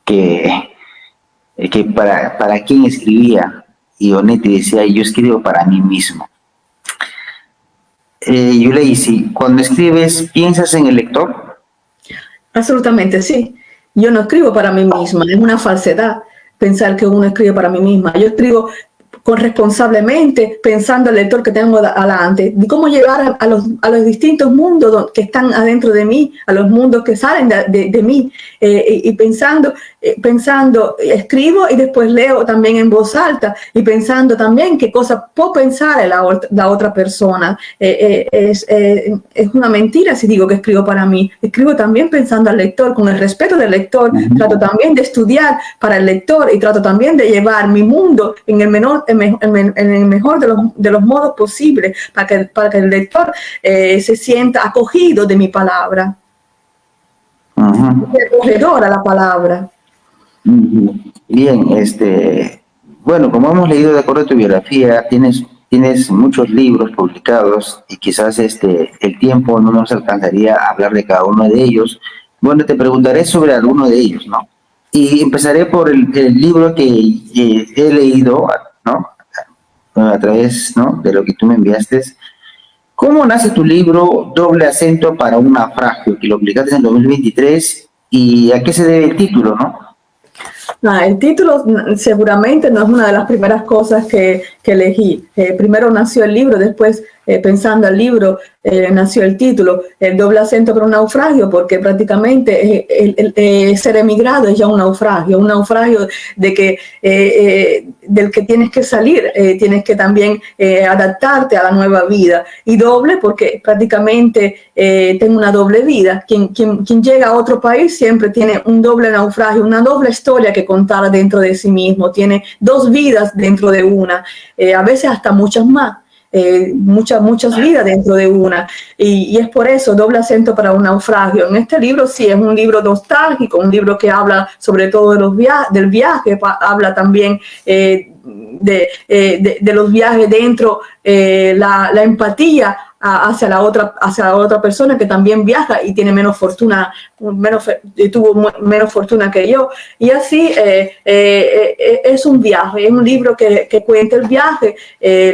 que para quién escribía, y Onetti decía, yo escribo para mí mismo. Yuleisi, cuando escribes, ¿piensas en el lector? Absolutamente, sí. Yo no escribo para mí misma, es una falsedad pensar que uno escribe para mí misma. Yo escribo responsablemente, pensando al lector que tengo adelante, de cómo llegar a los distintos mundos que están adentro de mí, a los mundos que salen de mí, y pensando, escribo y después leo también en voz alta, y pensando también qué cosa puedo pensar en la otra persona. Es una mentira si digo que escribo para mí. Escribo también pensando al lector, con el respeto del lector. Trato también de estudiar para el lector y trato también de llevar mi mundo en el mejor de los modos posibles para que el lector se sienta acogido de mi palabra. Acogedora la palabra. Bien, bueno, como hemos leído de acuerdo a tu biografía, tienes muchos libros publicados y quizás el tiempo no nos alcanzaría a hablar de cada uno de ellos. Bueno, te preguntaré sobre alguno de ellos, ¿no? Y empezaré por el libro que he leído, ¿no? A través, ¿no?, de lo que tú me enviaste. ¿Cómo nace tu libro Doble acento para un naufragio, que lo publicaste en 2023, y a qué se debe el título, no? El título seguramente no es una de las primeras cosas que elegí. Primero nació el libro, después pensando el libro nació el título, el doble acento para un naufragio, porque prácticamente ser emigrado es ya un naufragio del que tienes que salir, tienes que también adaptarte a la nueva vida. Y doble porque prácticamente tengo una doble vida. Quien llega a otro país siempre tiene un doble naufragio, una doble historia que contar dentro de sí mismo, tiene dos vidas dentro de una, a veces hasta muchas más. Muchas vidas dentro de una, y es por eso doble acento para un naufragio. En este libro sí es un libro nostálgico, un libro que habla sobre todo del viaje, habla también de los viajes dentro, la empatía hacia la otra persona que también viaja y tiene menos fortuna, tuvo menos fortuna que yo, y así es un viaje, es un libro que cuenta el viaje,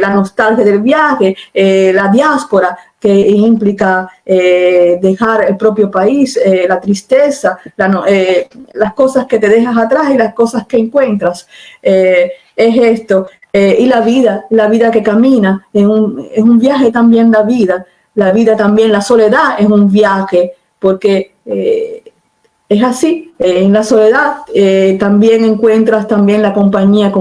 la nostalgia del viaje, la diáspora que implica dejar el propio país, la tristeza, las cosas que te dejas atrás y las cosas que encuentras. Es esto. Y la vida que camina, es un viaje también la vida también, la soledad es un viaje, porque es así, en la soledad también encuentras también la compañía,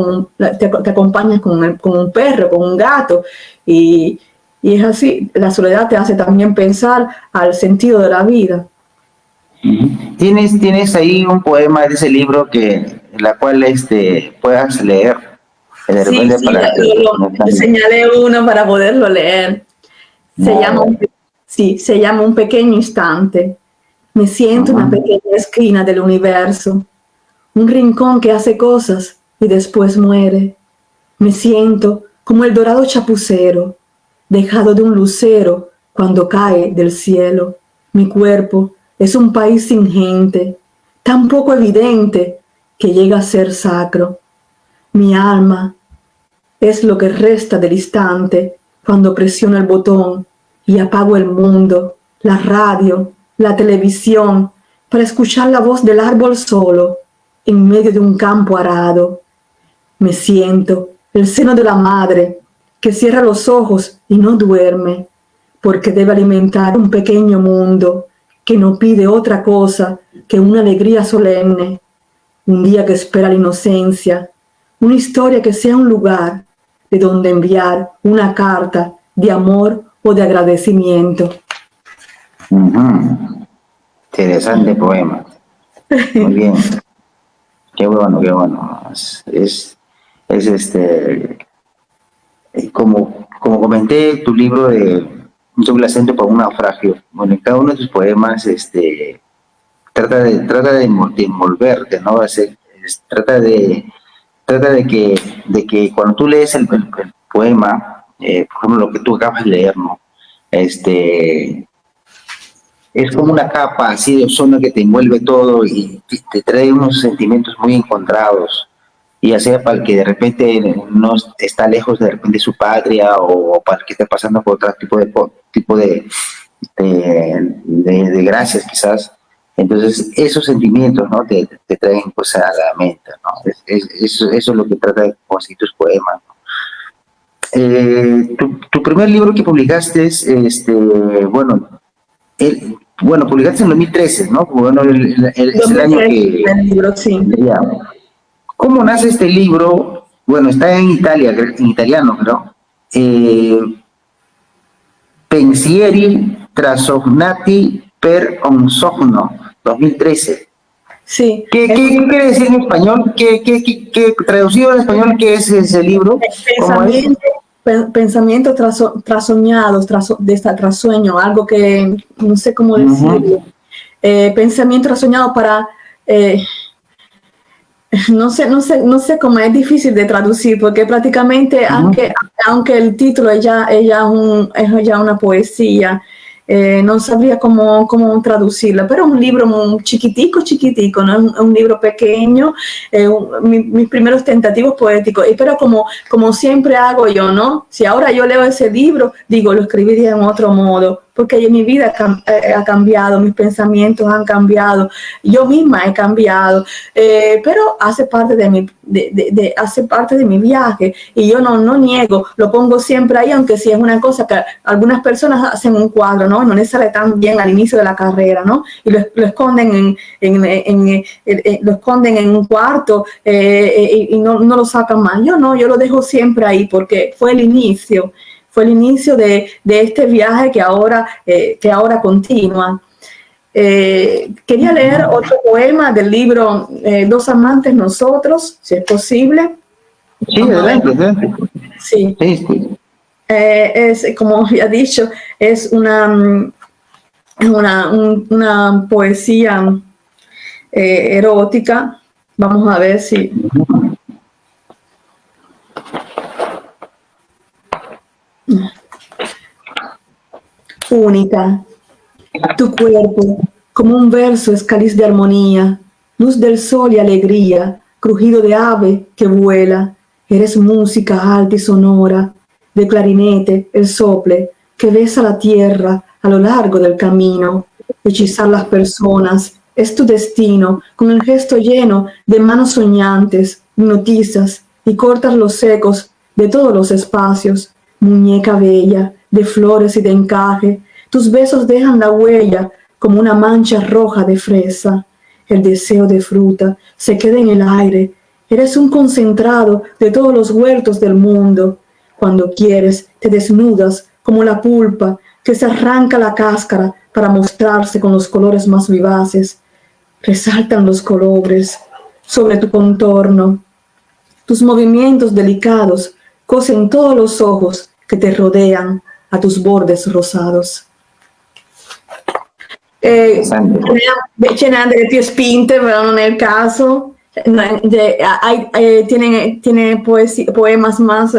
te acompañas con un perro, con un gato, y es así, la soledad te hace también pensar al sentido de la vida. ¿Tienes ahí un poema de ese libro la cual puedas leer? De Sí, repente sí, para que señalé uno para poderlo leer. Se llama Un pequeño instante. Me siento en una pequeña esquina del universo, un rincón que hace cosas y después muere. Me siento como el dorado chapucero, dejado de un lucero cuando cae del cielo. Mi cuerpo es un país sin gente, tan poco evidente que llega a ser sacro. Mi alma es lo que resta del instante cuando presiono el botón y apago el mundo, la radio, la televisión, para escuchar la voz del árbol solo en medio de un campo arado. Me siento el seno de la madre que cierra los ojos y no duerme, porque debe alimentar un pequeño mundo que no pide otra cosa que una alegría solemne, un día que espera la inocencia, una historia que sea un lugar de donde enviar una carta de amor o de agradecimiento. Interesante poema. Muy bien. Qué bueno, qué bueno. Como comenté, tu libro de Un doble acento para un naufragio. Bueno, en cada uno de tus poemas trata de envolverte, ¿no? Trata de que cuando tú lees el poema, por ejemplo, lo que tú acabas de leer, ¿no? Es como una capa así de ozono que te envuelve todo y te trae unos sentimientos muy encontrados, y ya sea para el que de repente no está lejos de repente de su patria, o para el que esté pasando por otro tipo de gracias quizás. Entonces esos sentimientos, ¿no? te traen pues a la mente, ¿no? Eso es lo que trata de conseguir tus poemas, ¿no? Tu primer libro que publicaste es, publicaste en 2013, ¿no? Bueno, es el año 2013, que... el libro, sí. Ya. ¿Cómo nace este libro? Bueno, está en Italia, en italiano, creo. Pensieri trasognati per un sogno, 2013. Sí, ¿Qué quiere decir en español? ¿Qué traducido en español, qué es ese libro? ¿Cómo es? Pensamientos trasoñados, tras sueño, algo que no sé cómo decirlo. Pensamiento trasoñado para... no sé cómo es difícil de traducir, porque prácticamente, aunque el título es ya una poesía, no sabría cómo traducirla, pero es un libro muy chiquitico, ¿no? Es un libro pequeño, mis primeros tentativos poéticos, pero como siempre hago yo, ¿no? Si ahora yo leo ese libro, digo, lo escribiría en otro modo, porque mi vida ha cambiado, mis pensamientos han cambiado, yo misma he cambiado, pero hace parte hace parte de mi viaje, y yo no niego, lo pongo siempre ahí, aunque sí es una cosa que algunas personas hacen un cuadro, ¿no? No les sale tan bien al inicio de la carrera, ¿no? Y lo esconden lo esconden en un cuarto, y no lo sacan más. Yo no, yo lo dejo siempre ahí, porque fue el inicio de este viaje que ahora continúa. Quería leer otro poema del libro Dos amantes nosotros, si es posible. Sí, adelante. Sí. Sí. Es, como ya he dicho, es una poesía erótica. Vamos a ver si... Única, tu cuerpo, como un verso es cáliz de armonía, luz del sol y alegría, crujido de ave que vuela, eres música alta y sonora, de clarinete el sople que besa la tierra a lo largo del camino, hechizar las personas, es tu destino, con el gesto lleno de manos soñantes, hipnotizas y cortas los ecos de todos los espacios, muñeca bella, de flores y de encaje, tus besos dejan la huella como una mancha roja de fresa. El deseo de fruta se queda en el aire. Eres un concentrado de todos los huertos del mundo. Cuando quieres, te desnudas como la pulpa que se arranca la cáscara para mostrarse con los colores más vivaces. Resaltan los colores sobre tu contorno. Tus movimientos delicados cosen todos los ojos que te rodean a tus bordes rosados. Ce n'è delle più spinte, però non è il caso. Tiene poemas más,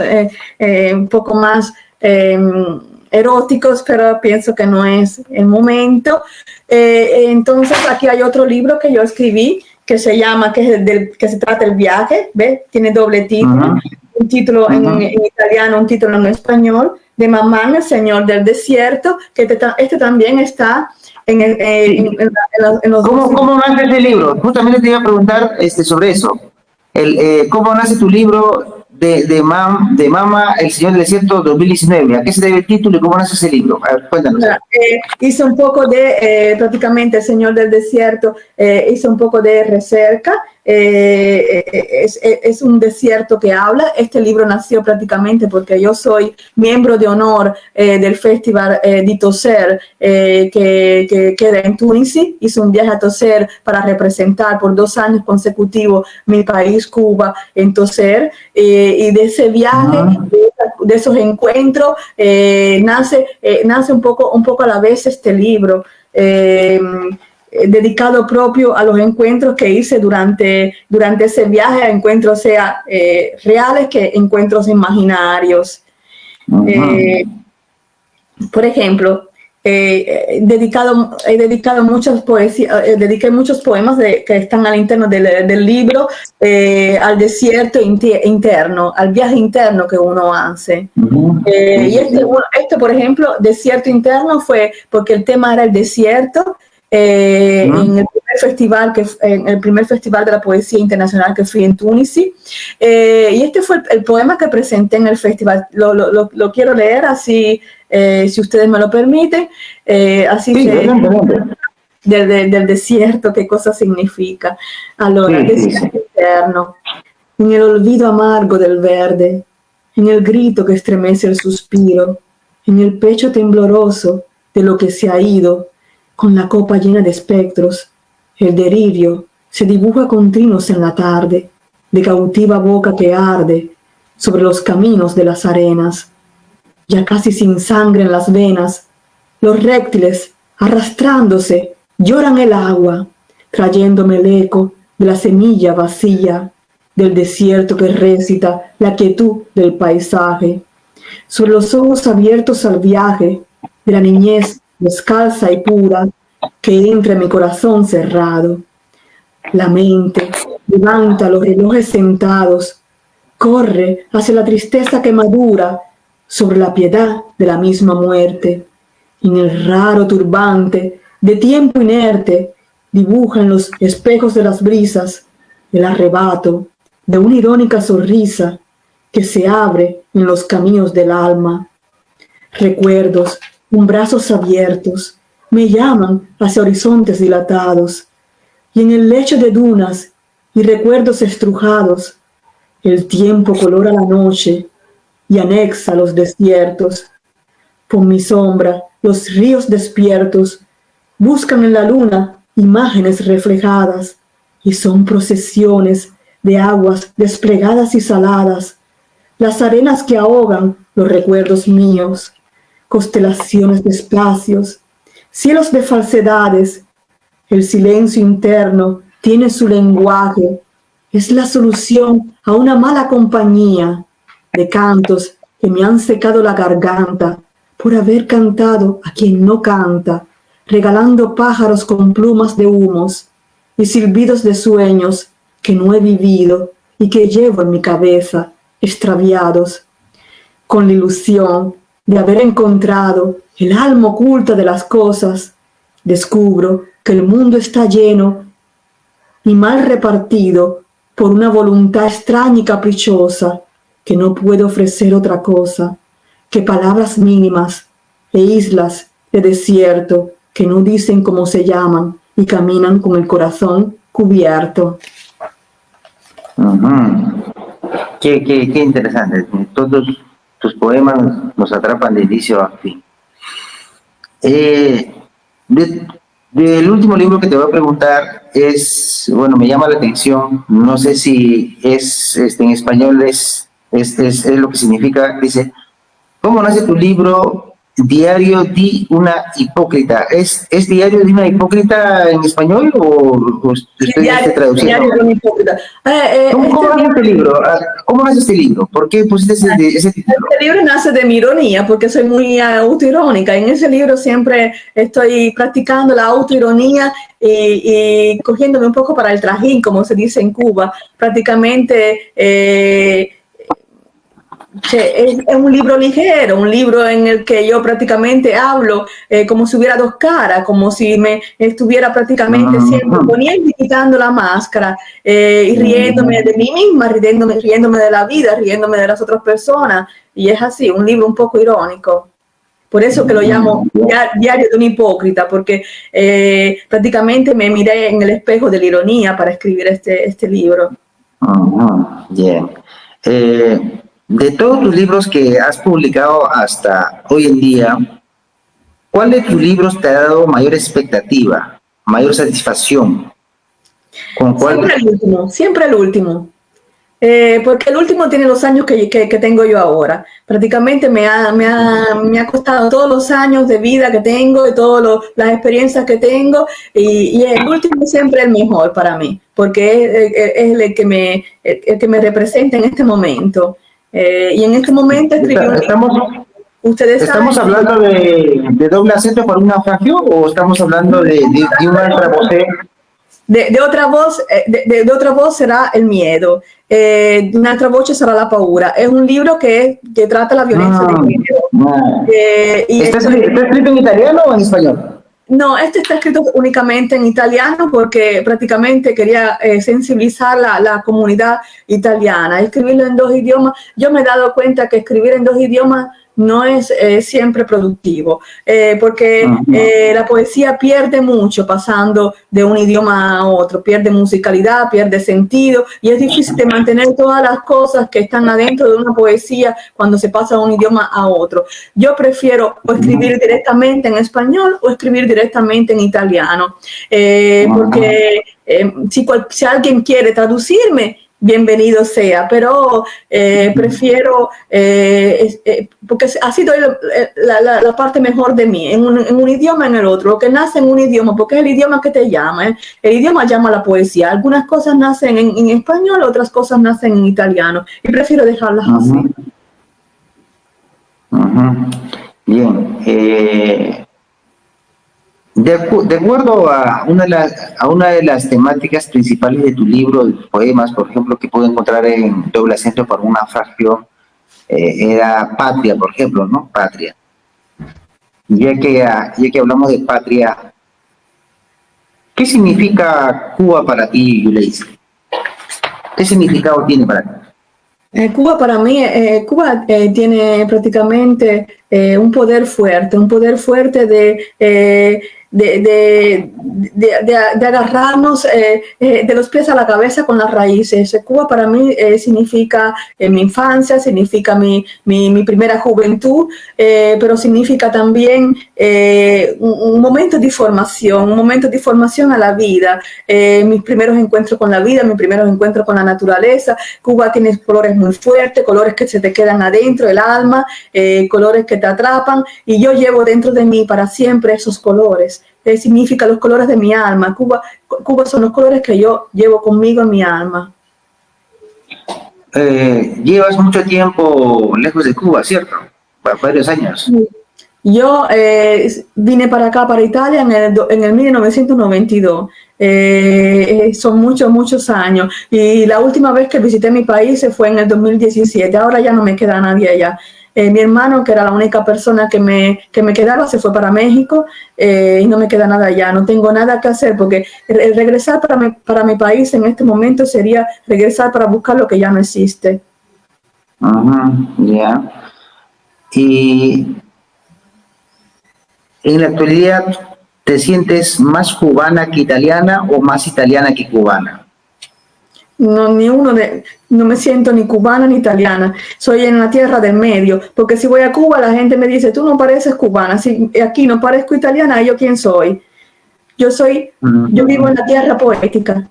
un poco más eróticos, pero pienso que no es el momento. Entonces aquí hay otro libro que yo escribí que se llama, que se trata del viaje, ¿ves? Tiene doble título, un título en italiano, un título en español, de Mamán, el Señor del Desierto, que este también está en los... ¿Cómo nace ese libro? Justamente te iba a preguntar sobre eso. ¿Cómo nace tu libro de Mama, el Señor del Desierto 2019? ¿A qué se debe el título y cómo nace ese libro? A ver, cuéntanos. Hice un poco de, prácticamente, el Señor del Desierto, hice un poco de recerca. Es un desierto que habla. Este libro nació prácticamente porque yo soy miembro de honor del Festival di Toser, que queda en Tunisi. Hice un viaje a Toser para representar por 2 años consecutivos mi país, Cuba, en Toser, y de ese viaje, de esos encuentros, nace un poco a la vez este libro. dedicado propio a los encuentros que hice durante ese viaje, a encuentros sea reales que encuentros imaginarios. Por ejemplo, he dedicado muchas poesías, dediqué muchos poemas que están al interno del libro al desierto interno, al viaje interno que uno hace. Y este, por ejemplo, desierto interno fue porque el tema era el desierto. En el primer festival de la poesía internacional que fui en Túnez, y este fue el poema que presenté en el festival. Lo quiero leer así, si ustedes me lo permiten, así sí, del desierto, qué cosa significa. Allora, desierto interno, en el olvido amargo del verde, en el grito que estremece el suspiro, en el pecho tembloroso de lo que se ha ido, con la copa llena de espectros, el delirio se dibuja con trinos en la tarde, de cautiva boca que arde sobre los caminos de las arenas. Ya casi sin sangre en las venas, los reptiles, arrastrándose, lloran el agua, trayéndome el eco de la semilla vacía, del desierto que recita la quietud del paisaje. Sobre los ojos abiertos al viaje de la niñez descalza y pura que entra en mi corazón cerrado. La mente levanta los relojes sentados, corre hacia la tristeza que madura sobre la piedad de la misma muerte. En el raro turbante de tiempo inerte dibujan los espejos de las brisas el arrebato de una irónica sonrisa que se abre en los caminos del alma. Recuerdos con brazos abiertos me llaman hacia horizontes dilatados, y en el lecho de dunas y recuerdos estrujados, el tiempo colora la noche y anexa los desiertos. Por mi sombra, los ríos despiertos buscan en la luna imágenes reflejadas, y son procesiones de aguas desplegadas y saladas, las arenas que ahogan los recuerdos míos, constelaciones de espacios, cielos de falsedades. El silencio interno tiene su lenguaje, es la solución a una mala compañía de cantos que me han secado la garganta por haber cantado a quien no canta, regalando pájaros con plumas de humos y silbidos de sueños que no he vivido y que llevo en mi cabeza extraviados, con la ilusión de haber encontrado el alma oculta de las cosas. Descubro que el mundo está lleno y mal repartido por una voluntad extraña y caprichosa, que no puede ofrecer otra cosa que palabras mínimas e islas de desierto que no dicen cómo se llaman y caminan con el corazón cubierto. Qué interesante. Todos tus poemas nos atrapan de inicio a fin. Del último libro que te voy a preguntar es, bueno, me llama la atención, no sé si es en español es lo que significa, dice, ¿cómo nace tu libro Diario de una hipócrita? ¿Es Diario de una hipócrita en español o usted está traduciendo? Diario de una hipócrita. ¿Cómo nace este libro? ¿Cómo nace este libro? ¿Por qué pusiste ese título? Este libro nace de mi ironía, porque soy muy autoirónica. En ese libro siempre estoy practicando la autoironía y cogiéndome un poco para el trajín, como se dice en Cuba. Prácticamente es un libro ligero, un libro en el que yo prácticamente hablo como si hubiera dos caras, como si me estuviera prácticamente siempre poniendo y quitando la máscara y riéndome de mí misma, riéndome de la vida, riéndome de las otras personas. Y es así, un libro un poco irónico. Por eso que lo llamo Diario de un hipócrita, porque prácticamente me miré en el espejo de la ironía para escribir este libro. Bien. De todos tus libros que has publicado hasta hoy en día, ¿cuál de tus libros te ha dado mayor expectativa, mayor satisfacción? ¿Con cuál? Siempre el último. Porque el último tiene los años que tengo yo ahora. Prácticamente me ha costado todos los años de vida que tengo y todas las experiencias que tengo y el último siempre es el mejor para mí, porque es el que me representa en este momento. Y en este momento escribí un libro. Ustedes ¿Estamos saben, hablando de doble acento por un naufragio o estamos hablando de una trabocé? de otra voz, de otra voz será el miedo, un'altra voce sarà la paura. Es un libro que trata la violencia de género. ¿Está escrito en italiano o en español? No, este está escrito únicamente en italiano porque prácticamente quería sensibilizar la comunidad italiana. Escribirlo en dos idiomas, yo me he dado cuenta que escribir en dos idiomas no es siempre productivo, porque la poesía pierde mucho pasando de un idioma a otro, pierde musicalidad, pierde sentido, y es difícil de mantener todas las cosas que están adentro de una poesía cuando se pasa de un idioma a otro. Yo prefiero o escribir directamente en español o escribir directamente en italiano, porque si alguien quiere traducirme, bienvenido sea, pero prefiero, porque ha sido la parte mejor de mí, en un idioma en el otro, lo que nace en un idioma, porque es el idioma que te llama, el idioma llama a la poesía, algunas cosas nacen en español, otras cosas nacen en italiano, y prefiero dejarlas así. Bien, de acuerdo a una de las temáticas principales de tu libro de poemas, por ejemplo, que puedo encontrar en Doble acento para un naufragio, era patria, por ejemplo, ¿no? Patria. Ya que hablamos de patria, ¿qué significa Cuba para ti, Yuleis? ¿Qué significado tiene para ti? Cuba para mí, Cuba tiene prácticamente un poder fuerte de agarrarnos de los pies a la cabeza con las raíces. Cuba para mí significa mi infancia, significa mi primera juventud, pero significa también un momento de formación a la vida, mis primeros encuentros con la vida, mis primeros encuentros con la naturaleza. Cuba tiene colores muy fuertes, colores que se te quedan adentro del alma, colores que te atrapan, y yo llevo dentro de mí para siempre esos colores. Significa los colores de mi alma. Cuba son los colores que yo llevo conmigo en mi alma. Llevas mucho tiempo lejos de Cuba, ¿cierto? Varios años. Yo vine para acá, para Italia, en el 1992. Son muchos años. Y la última vez que visité mi país fue en el 2017. Ahora ya no me queda nadie allá. Mi hermano, que era la única persona que me quedaba, se fue para México y no me queda nada allá. No tengo nada que hacer porque regresar para mi país en este momento sería regresar para buscar lo que ya no existe. Ya. Y en la actualidad, ¿te sientes más cubana que italiana o más italiana que cubana? No me siento ni cubana ni italiana, soy en la tierra del medio, porque si voy a Cuba la gente me dice, tú no pareces cubana, si aquí no parezco italiana, ¿yo quién soy? Yo vivo en la tierra poética,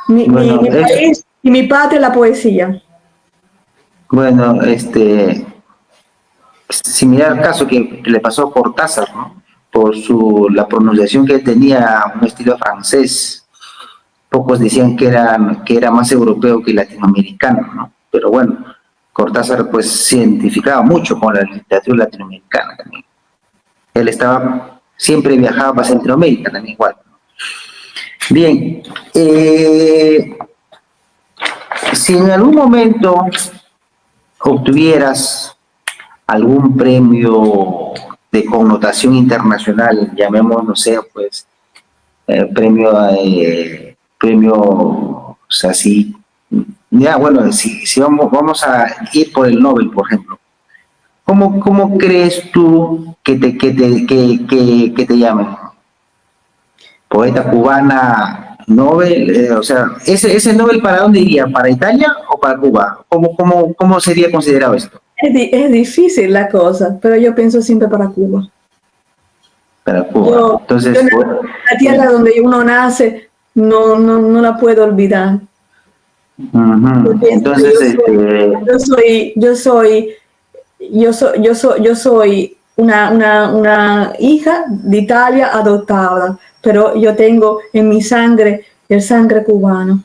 mi país y mi patria la poesía. Bueno, similar al caso que le pasó a Cortázar, ¿no? Por la pronunciación que tenía, un estilo francés. Pocos decían que era más europeo que latinoamericano, ¿no? Pero bueno, Cortázar pues se identificaba mucho con la literatura latinoamericana también. Él siempre viajaba para Centroamérica también igual. Bien, si en algún momento obtuvieras algún premio de connotación internacional, llamemos, no sé, pues, premio, o sea, si, ya, bueno, si vamos a ir por el Nobel, por ejemplo, ¿cómo crees tú que te llamen? ¿Poeta cubana Nobel? O sea, ¿ese Nobel para dónde iría? ¿Para Italia o para Cuba? ¿Cómo sería considerado esto? Es difícil la cosa, pero yo pienso siempre para Cuba. Para Cuba. Entonces, la tierra donde uno nace no la puedo olvidar. Ujú. Porque Entonces, yo soy una hija de Italia adoptada, pero yo tengo en mi sangre el sangre cubano.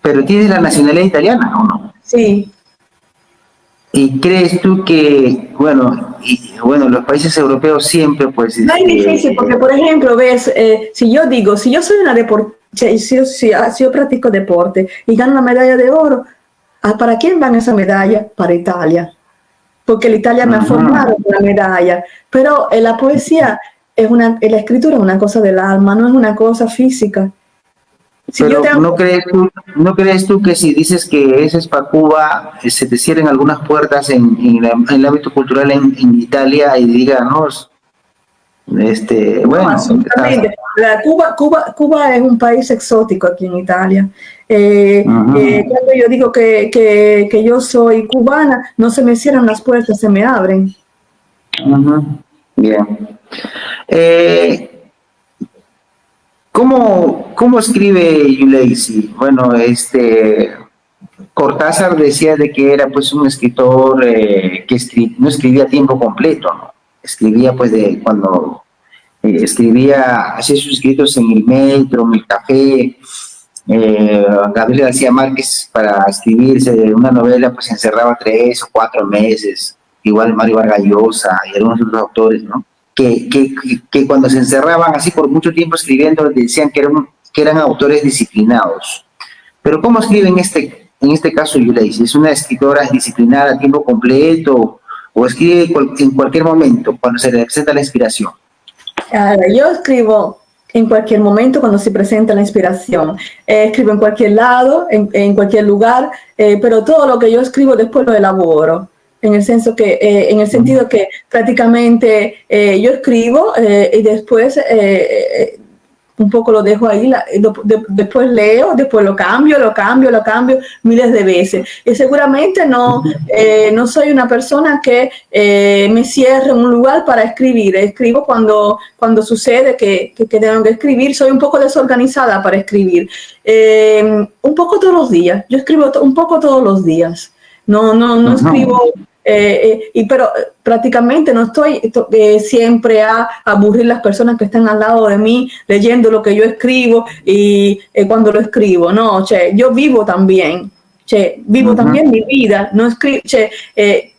pero tienes la nacionalidad italiana, ¿o no? Sí, ¿Y crees tú que, bueno, los países europeos siempre, pues, no es difícil porque, por ejemplo, ves, si yo soy una deportista, si yo practico deporte y gano una medalla de oro, ¿para quién van esa medalla? Para Italia. Porque la Italia me ha formado ujú. una medalla, pero la poesía la escritura es una cosa del alma, no es una cosa física. Si yo Pero tengo, ¿no crees tú que si dices que ese es para Cuba, se te cierren algunas puertas en el ámbito cultural en Italia y digan, no, no, bueno, estás... absolutamente. Cuba es un país exótico aquí en Italia. Ujú, Cuando yo digo que yo soy cubana, no se me cierran las puertas, se me abren. ujú, bien. Eh, ¿cómo escribe Yulacy? Bueno, Cortázar decía de que era pues un escritor que no escribía a tiempo completo, ¿no? Escribía pues de cuando hacía sus escritos en el metro, en el café. Gabriel García Márquez para escribirse una novela pues encerraba 3 o 4 meses, igual Mario Vargas Llosa y algunos otros autores, ¿no? Que cuando se encerraban así por mucho tiempo escribiendo decían que eran autores disciplinados. Pero ¿cómo escribe en este caso Yulais? ¿Es una escritora disciplinada a tiempo completo o escribe en cualquier momento cuando se le presenta la inspiración? Ahora, yo escribo en cualquier momento cuando se presenta la inspiración. Escribo en cualquier lado, en cualquier lugar, pero todo lo que yo escribo después lo elaboro. En el sentido que prácticamente yo escribo y después un poco lo dejo ahí, después leo, después lo cambio miles de veces. Y seguramente no soy una persona que me cierre en un lugar para escribir. Escribo cuando sucede que tengo que escribir. Soy un poco desorganizada para escribir. Un poco todos los días. Yo escribo un poco todos los días. No escribo pero prácticamente no estoy siempre a aburrir las personas que están al lado de mí leyendo lo que yo escribo y cuando lo escribo, no, yo vivo también, vivo también mi vida, no escribo, es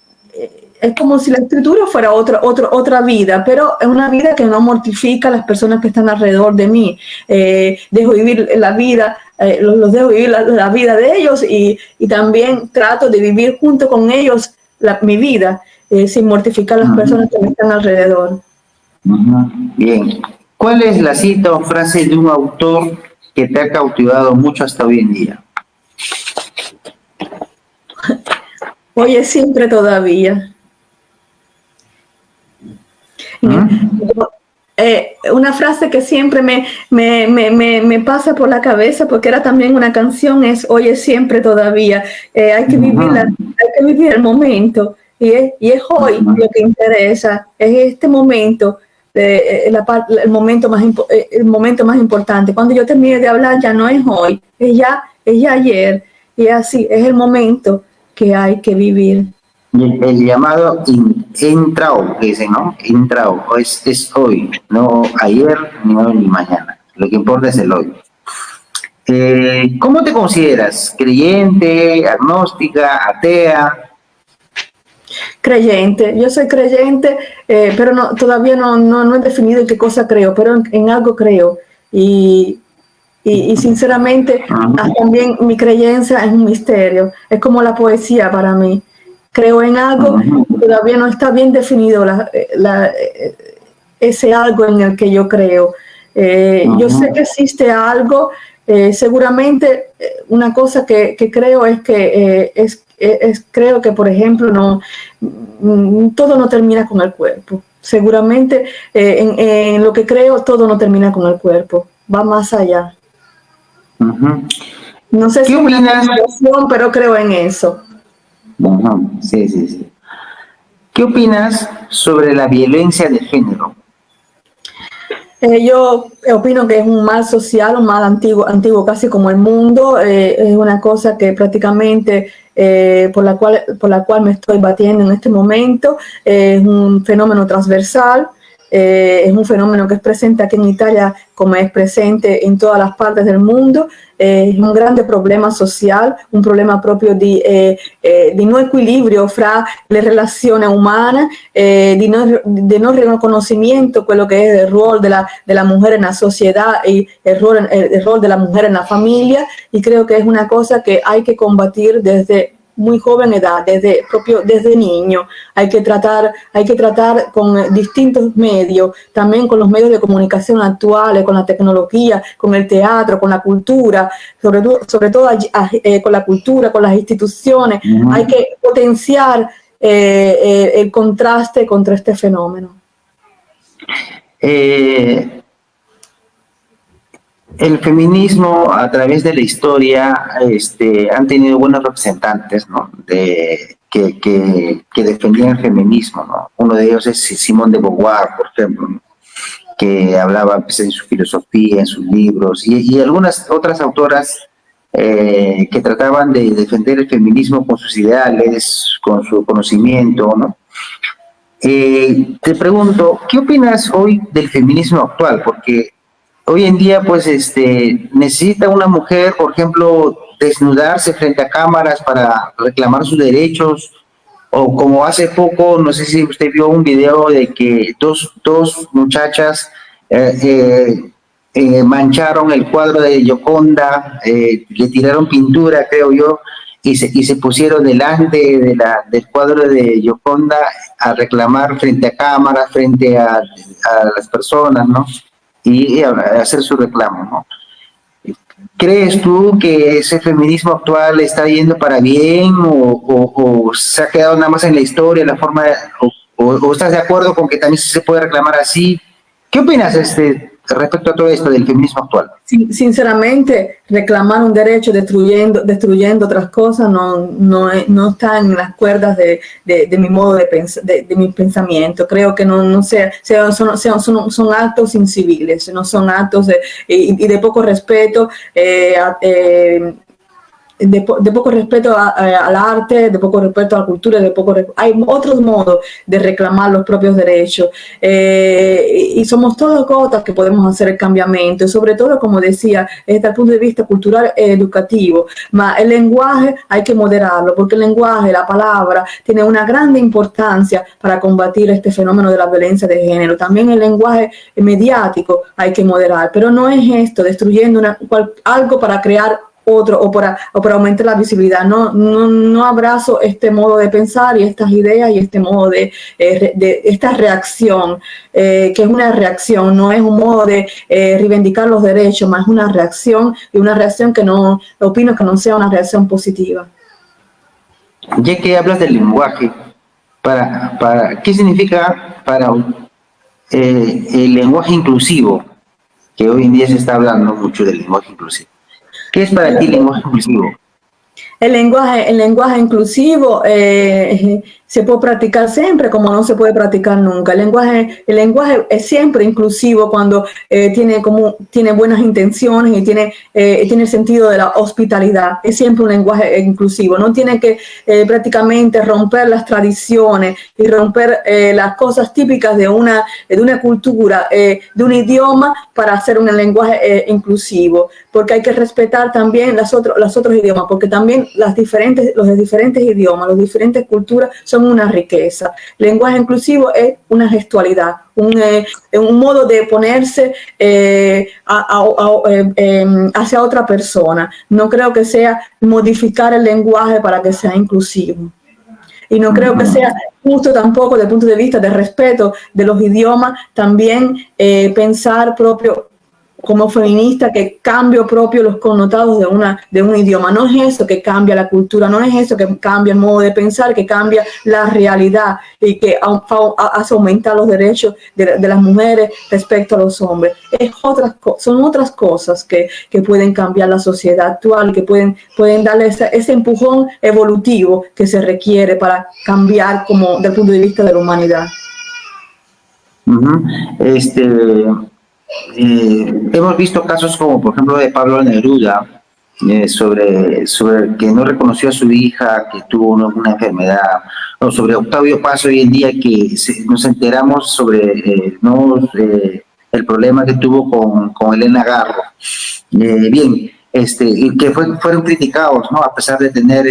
como si la escritura fuera otra vida, pero es una vida que no mortifica a las personas que están alrededor de mí. Dejo vivir la vida, los dejo vivir la vida de ellos y también trato de vivir junto con ellos mi vida, sin mortificar a las personas que me están alrededor. Bien. ¿Cuál es la cita o frase de un autor que te ha cautivado mucho hasta hoy en día? Hoy es siempre todavía. Una frase que siempre me pasa por la cabeza, porque era también una canción, es hoy es siempre todavía. Hay que vivir el momento, y es hoy lo que interesa, es este momento, el momento más importante. Cuando yo termine de hablar ya no es hoy, es ya ayer, y así, es el momento que hay que vivir. El llamado intrao, que dicen, ¿no? Intrao, es hoy, no ayer, ni hoy, ni mañana. Lo que importa es el hoy. ¿Cómo te consideras? ¿Creyente, agnóstica, atea? Creyente, yo soy creyente, pero todavía no he definido en qué cosa creo, pero en algo creo. Y sinceramente, también mi creencia es un misterio, es como la poesía para mí. Creo en algo y todavía no está bien definido ese algo en el que yo creo. Yo sé que existe algo, seguramente una cosa que creo es que creo que, por ejemplo, todo no termina con el cuerpo. Seguramente en lo que creo todo no termina con el cuerpo, va más allá. No sé si ¿Qué es una opinas? conspiración, pero creo en eso. Sí, sí, sí. ¿Qué opinas sobre la violencia de género? Yo opino que es un mal social, un mal antiguo casi como el mundo. Es una cosa que prácticamente por la cual me estoy batiendo en este momento. Es un fenómeno transversal. Es un fenómeno que es presente aquí en Italia como es presente in todas las partes del mundo. È un grande problema sociale, un problema proprio di non equilibrio fra le relazioni umane, di non riconoscimiento quello che è il ruolo della mujer en la sociedad y el rol de la mujer en la familia, y creo que es una cosa que hay que combatir desde muy joven edad, desde niño. Hay que tratar con distintos medios, también con los medios de comunicación actuales, con la tecnología, con el teatro, con la cultura, sobre todo con la cultura, con las instituciones. Hay que potenciar el contraste contra este fenómeno. El feminismo a través de la historia han tenido buenos representantes, ¿no? que defendían el feminismo, ¿no? Uno de ellos es Simone de Beauvoir, por ejemplo, ¿no? Que hablaba pues, en su filosofía, en sus libros, y algunas otras autoras que trataban de defender el feminismo con sus ideales, con su conocimiento, ¿no? Te pregunto, ¿qué opinas hoy del feminismo actual? Porque hoy en día, pues, necesita una mujer, por ejemplo, desnudarse frente a cámaras para reclamar sus derechos, o como hace poco, no sé si usted vio un video de que dos muchachas mancharon el cuadro de Gioconda, le tiraron pintura, creo yo, y se pusieron delante del cuadro de Gioconda a reclamar frente a cámaras, frente a las personas, ¿no? Y hacer su reclamo, ¿no? ¿Crees tú que ese feminismo actual está yendo para bien o se ha quedado nada más en la historia, la forma o estás de acuerdo con que también se puede reclamar así? ¿Qué opinas respecto a todo esto del feminismo actual? Sinceramente, reclamar un derecho destruyendo otras cosas no está en las cuerdas de mi modo de mi pensamiento. Creo que son actos inciviles, no son actos y de poco respeto. De poco respeto al arte, de poco respeto a la cultura, hay otros modos de reclamar los propios derechos y somos todos gotas que podemos hacer el cambiamiento, y sobre todo, como decía, desde el punto de vista cultural e educativo. Ma el lenguaje hay que moderarlo, porque el lenguaje, la palabra, tiene una grande importancia para combatir este fenómeno de la violencia de género. También el lenguaje mediático hay que moderar, pero no es esto, destruyendo algo para crear otro o para aumentar la visibilidad. No abrazo este modo de pensar y estas ideas y este modo de esta reacción, que es una reacción, no es un modo de reivindicar los derechos, más una reacción, y una reacción que no, opino que no sea una reacción positiva. Ya que hablas del lenguaje, ¿qué significa para el lenguaje inclusivo? Que hoy en día se está hablando mucho del lenguaje inclusivo. ¿Qué es para ti el lenguaje inclusivo? El lenguaje inclusivo se puede practicar siempre, como no se puede practicar nunca. El lenguaje es siempre inclusivo cuando tiene buenas intenciones y tiene el sentido de la hospitalidad. Es siempre un lenguaje inclusivo. No tiene que prácticamente romper las tradiciones y romper las cosas típicas de una cultura, de un idioma, para hacer un lenguaje inclusivo, porque hay que respetar también los otros idiomas, porque también los diferentes idiomas, las diferentes culturas son una riqueza. El lenguaje inclusivo es una gestualidad, un modo de ponerse hacia otra persona. No creo que sea modificar el lenguaje para que sea inclusivo. Y no creo que sea justo tampoco desde el punto de vista de respeto de los idiomas, también pensar propio como feminista que cambio propio los connotados de un idioma. No es eso que cambia la cultura, no es eso que cambia el modo de pensar, que cambia la realidad y que hace aumentar los derechos de las mujeres respecto a los hombres. Son otras cosas que pueden cambiar la sociedad actual, que pueden darle ese empujón evolutivo que se requiere para cambiar como del punto de vista de la humanidad. hemos visto casos como, por ejemplo, de Pablo Neruda, sobre que no reconoció a su hija que tuvo una enfermedad, o sobre Octavio Paz hoy en día que nos enteramos sobre el problema que tuvo con Elena Garro. Y que fueron criticados, ¿no? A pesar de tener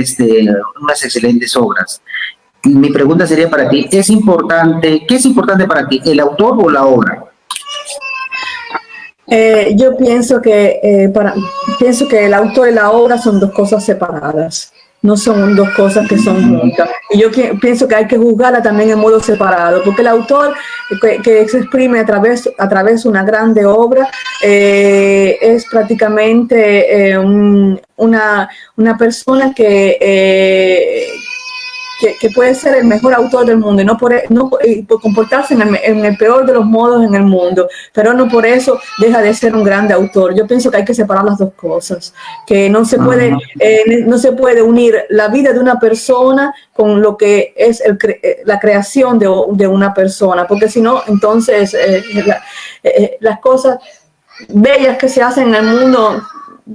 unas excelentes obras. Y mi pregunta sería para ti, ¿qué es importante para ti, el autor o la obra? Yo pienso que pienso que el autor y la obra son dos cosas separadas, no son dos cosas que son juntas. Y yo pienso que hay que juzgarla también en modo separado, porque el autor que se exprime a través de una grande obra es prácticamente una persona que puede ser el mejor autor del mundo y no por comportarse en el peor de los modos en el mundo, pero no por eso deja de ser un grande autor. Yo pienso que hay que separar las dos cosas, que no se puede unir la vida de una persona con lo que es la creación de una persona, porque si no, entonces las cosas bellas que se hacen en el mundo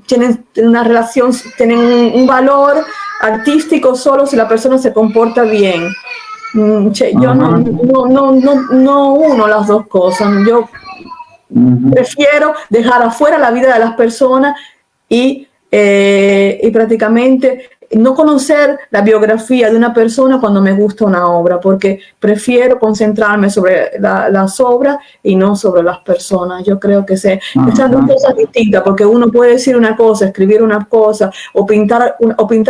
tienen una relación, tienen un valor artístico solo si la persona se comporta bien. Yo no uno las dos cosas. Yo prefiero dejar afuera la vida de las personas y prácticamente no conocer la biografía de una persona cuando me gusta una obra, porque prefiero concentrarme sobre las obras y no sobre las personas. Yo creo que son dos cosas distintas, porque uno puede decir una cosa, escribir una cosa, o pintar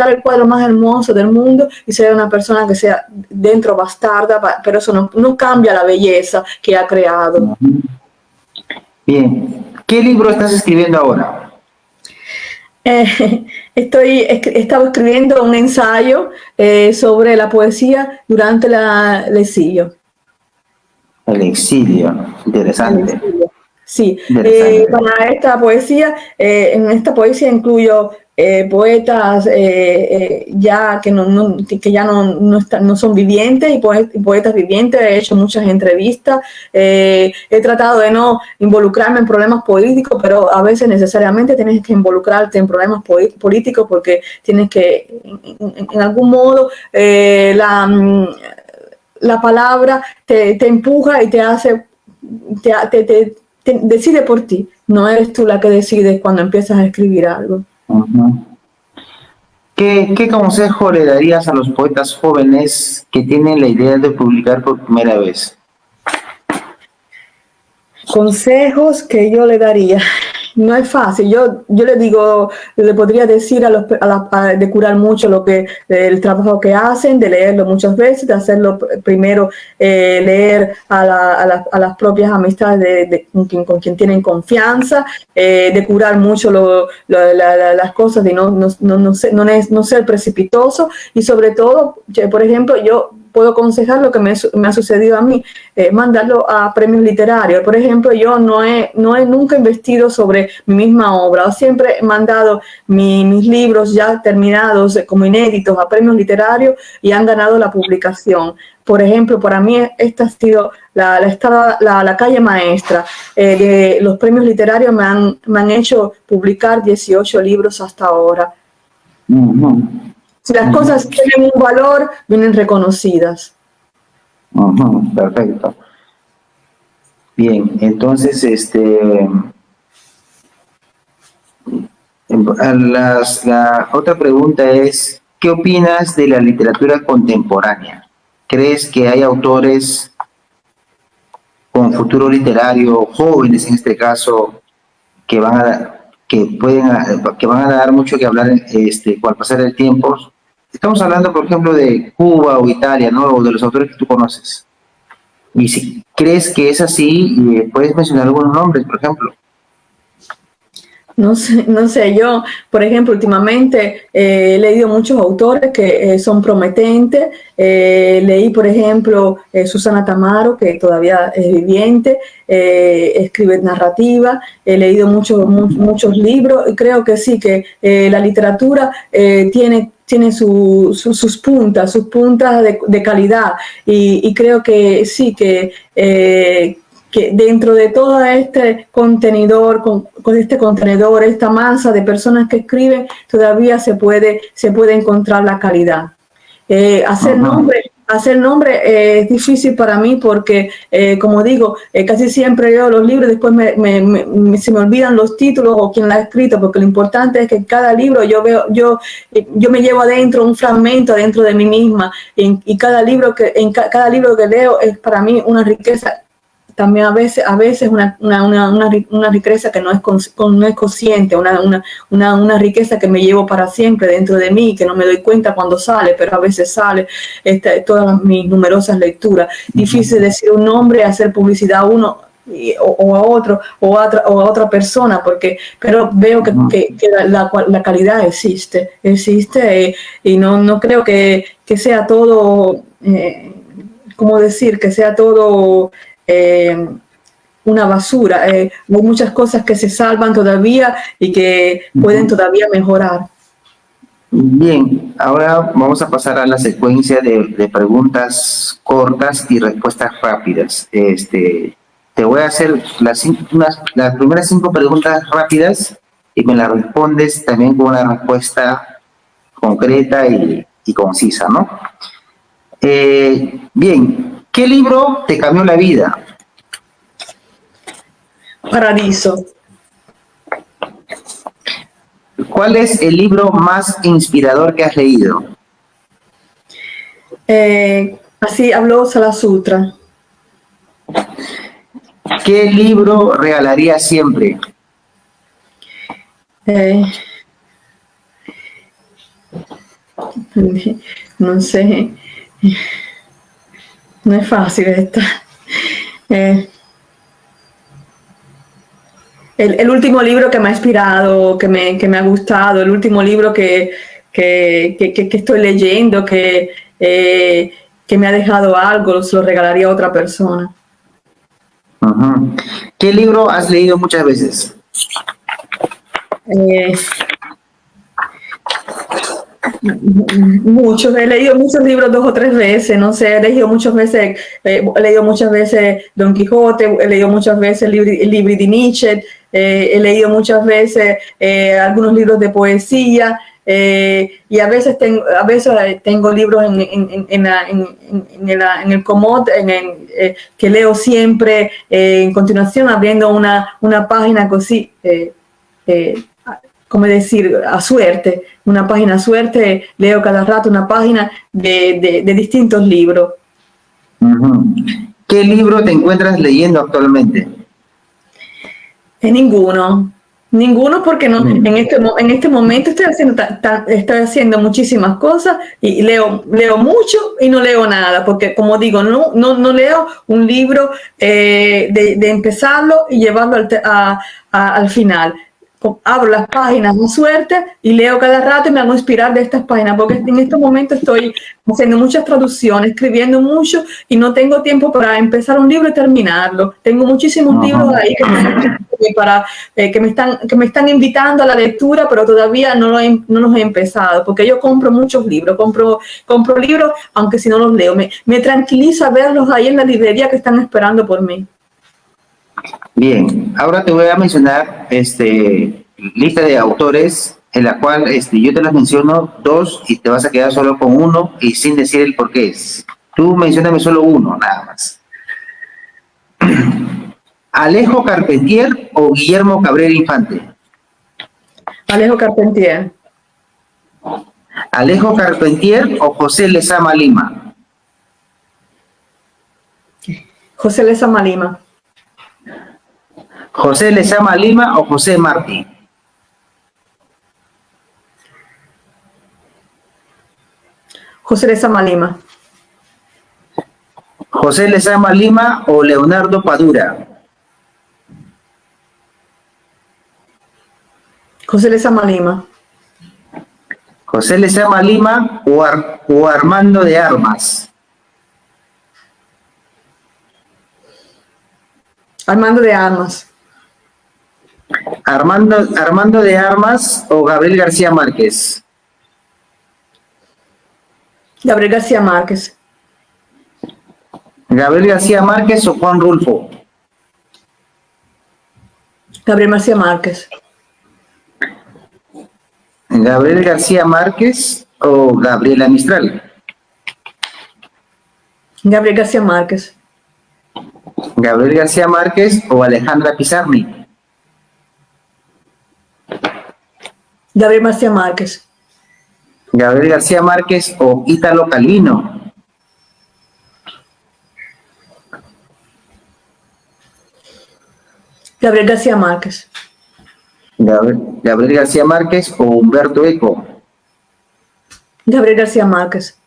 el cuadro más hermoso del mundo y ser una persona que sea dentro bastarda, pero eso no cambia la belleza que ha creado. Bien. ¿Qué libro estás escribiendo ahora? Estaba escribiendo un ensayo sobre la poesía durante el exilio. El exilio, interesante. El exilio. Sí, Interesante. para esta poesía, en esta poesía incluyo poetas ya que no son vivientes y poetas vivientes. He hecho muchas entrevistas, he tratado de no involucrarme en problemas políticos, pero a veces necesariamente tienes que involucrarte en problemas políticos porque tienes que, en algún modo, la palabra te empuja y te hace, te decide por ti. No eres tú la que decides cuando empiezas a escribir algo. ¿Qué consejo le darías a los poetas jóvenes que tienen la idea de publicar por primera vez? Consejos que yo le daría. No es fácil. Yo le podría decir de curar mucho el trabajo que hacen, de leerlo muchas veces, de hacerlo primero, leer a las propias amistades con quien tienen confianza, de curar mucho las cosas, de no ser precipitoso y sobre todo, por ejemplo, yo puedo aconsejar lo que me ha sucedido a mí, mandarlo a premios literarios. Por ejemplo, yo no he nunca investido sobre mi misma obra. Siempre he mandado mis libros ya terminados como inéditos a premios literarios y han ganado la publicación. Por ejemplo, para mí esta ha sido la calle maestra. Los premios literarios me han hecho publicar 18 libros hasta ahora. Si las cosas tienen un valor, vienen reconocidas. Perfecto. Bien, entonces, la otra pregunta es, ¿qué opinas de la literatura contemporánea? ¿Crees que hay autores con futuro literario, jóvenes en este caso, que van a dar mucho que hablar con el pasar del tiempo? Estamos hablando, por ejemplo, de Cuba o Italia, ¿no? O de los autores que tú conoces. Y si crees que es así, puedes mencionar algunos nombres, por ejemplo. No sé, yo, por ejemplo, últimamente he leído muchos autores que son prometentes. Leí, por ejemplo, Susana Tamaro, que todavía es viviente, escribe narrativa. He leído muchos libros y creo que sí, que la literatura tiene sus puntas de calidad y creo que sí, que que dentro de todo este contenedor, con este contenedor, esta masa de personas que escriben, todavía se puede encontrar la calidad. Hacer nombre es difícil para mí porque, como digo, casi siempre leo los libros, después se me olvidan los títulos o quién la ha escrito, porque lo importante es que en cada libro yo me llevo adentro un fragmento adentro de mí misma, y cada libro que leo es para mí una riqueza. También a veces una riqueza que no es consciente, una riqueza que me llevo para siempre dentro de mí, que no me doy cuenta cuando sale, pero a veces sale todas mis numerosas lecturas. Difícil decir un nombre, hacer publicidad a uno o a otro o a otra persona, pero veo que la calidad existe y no creo que sea todo, ¿cómo decir? Que sea todo una basura. Hay muchas cosas que se salvan todavía y que pueden todavía mejorar. Bien, ahora vamos a pasar a la secuencia de preguntas cortas y respuestas rápidas. Te voy a hacer las primeras 5 preguntas rápidas y me las respondes también con una respuesta concreta y concisa, ¿no? Bien, ¿qué libro te cambió la vida? Paradiso. ¿Cuál es el libro más inspirador que has leído? Así habló Salasutra. ¿Qué libro regalarías siempre? No sé. No es fácil esta. El último libro que me ha inspirado, que me ha gustado, el último libro que estoy leyendo, que me ha dejado algo, se lo regalaría a otra persona. Uh-huh. ¿Qué libro has leído muchas veces? Muchos, he leído muchos libros 2 o 3 veces, no sé, he leído muchas veces Don Quijote, he leído muchas veces el libro de Nietzsche, he leído muchas veces algunos libros de poesía, y a veces tengo libros en el comod que leo siempre, en continuación abriendo una página así, como decir, a suerte, una página a suerte, leo cada rato una página de distintos libros. Uh-huh. ¿Qué libro te encuentras leyendo actualmente? Ninguno porque no, en este momento estoy haciendo muchísimas cosas y leo mucho y no leo nada, porque como digo, no leo un libro de empezarlo y llevarlo al final. Abro las páginas de suerte y leo cada rato y me hago inspirar de estas páginas, porque en este momento estoy haciendo muchas traducciones, escribiendo mucho y no tengo tiempo para empezar un libro y terminarlo. Tengo muchísimos libros ahí que me están invitando a la lectura, pero todavía no los he empezado, porque yo compro muchos libros, compro libros, aunque si no los leo. Me tranquiliza verlos ahí en la librería que están esperando por mí. Bien, ahora te voy a mencionar lista de autores en la cual yo te las menciono 2 y te vas a quedar solo con uno y sin decir el por qué. Tú mencióname solo uno, nada más. ¿Alejo Carpentier o Guillermo Cabrera Infante? Alejo Carpentier. ¿Alejo Carpentier o José Lezama Lima? José Lezama Lima. ¿José Lezama Lima o José Martí? José Lezama Lima. ¿José Lezama Lima o Leonardo Padura? José Lezama Lima. ¿José Lezama Lima o Armando de Armas? Armando de Armas. Armando de Armas o Gabriel García Márquez? Gabriel García Márquez. ¿Gabriel García Márquez o Juan Rulfo? Gabriel García Márquez. ¿Gabriel García Márquez o Gabriela Mistral? Gabriel García Márquez. ¿Gabriel García Márquez o Alejandra Pizarnik? Gabriel García Márquez. ¿Gabriel García Márquez o Ítalo Calvino? Gabriel García Márquez. ¿Gabriel García Márquez o Humberto Eco? Gabriel García Márquez.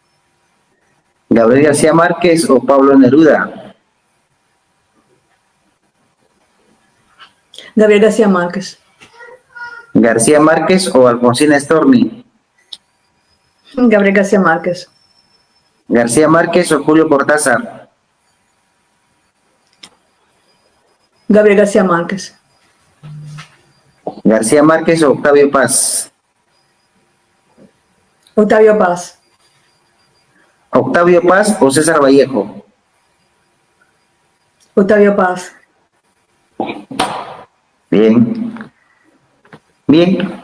¿Gabriel García Márquez o Pablo Neruda? Gabriel García Márquez. ¿García Márquez o Alfonsina Storni? Gabriel García Márquez. ¿García Márquez o Julio Cortázar? Gabriel García Márquez. ¿García Márquez o Octavio Paz? Octavio Paz. ¿Octavio Paz o César Vallejo? Octavio Paz. Bien. Bien.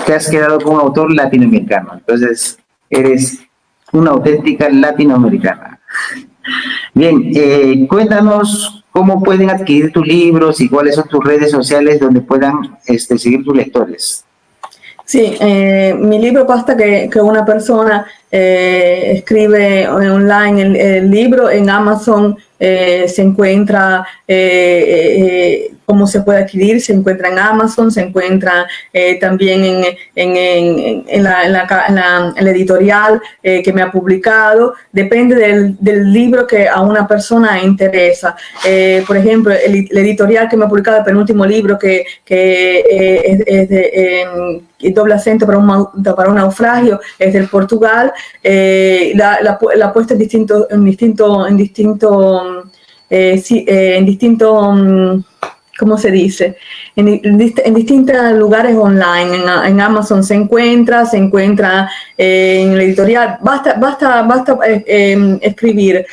Te has quedado con un autor latinoamericano, entonces eres una auténtica latinoamericana. Bien, cuéntanos cómo pueden adquirir tus libros y cuáles son tus redes sociales donde puedan seguir tus lectores. Sí, mi libro basta que una persona escribe online el libro. En Amazon se encuentra cómo se puede adquirir, se encuentra en Amazon, se encuentra también en la editorial que me ha publicado. Depende del libro que a una persona interesa. Por ejemplo, el editorial que me ha publicado, el penúltimo libro que es de doble acento para un naufragio, es del Portugal. La puesta en distinto, ¿cómo se dice? En distintos lugares online. En Amazon se encuentra en el editorial. Basta escribir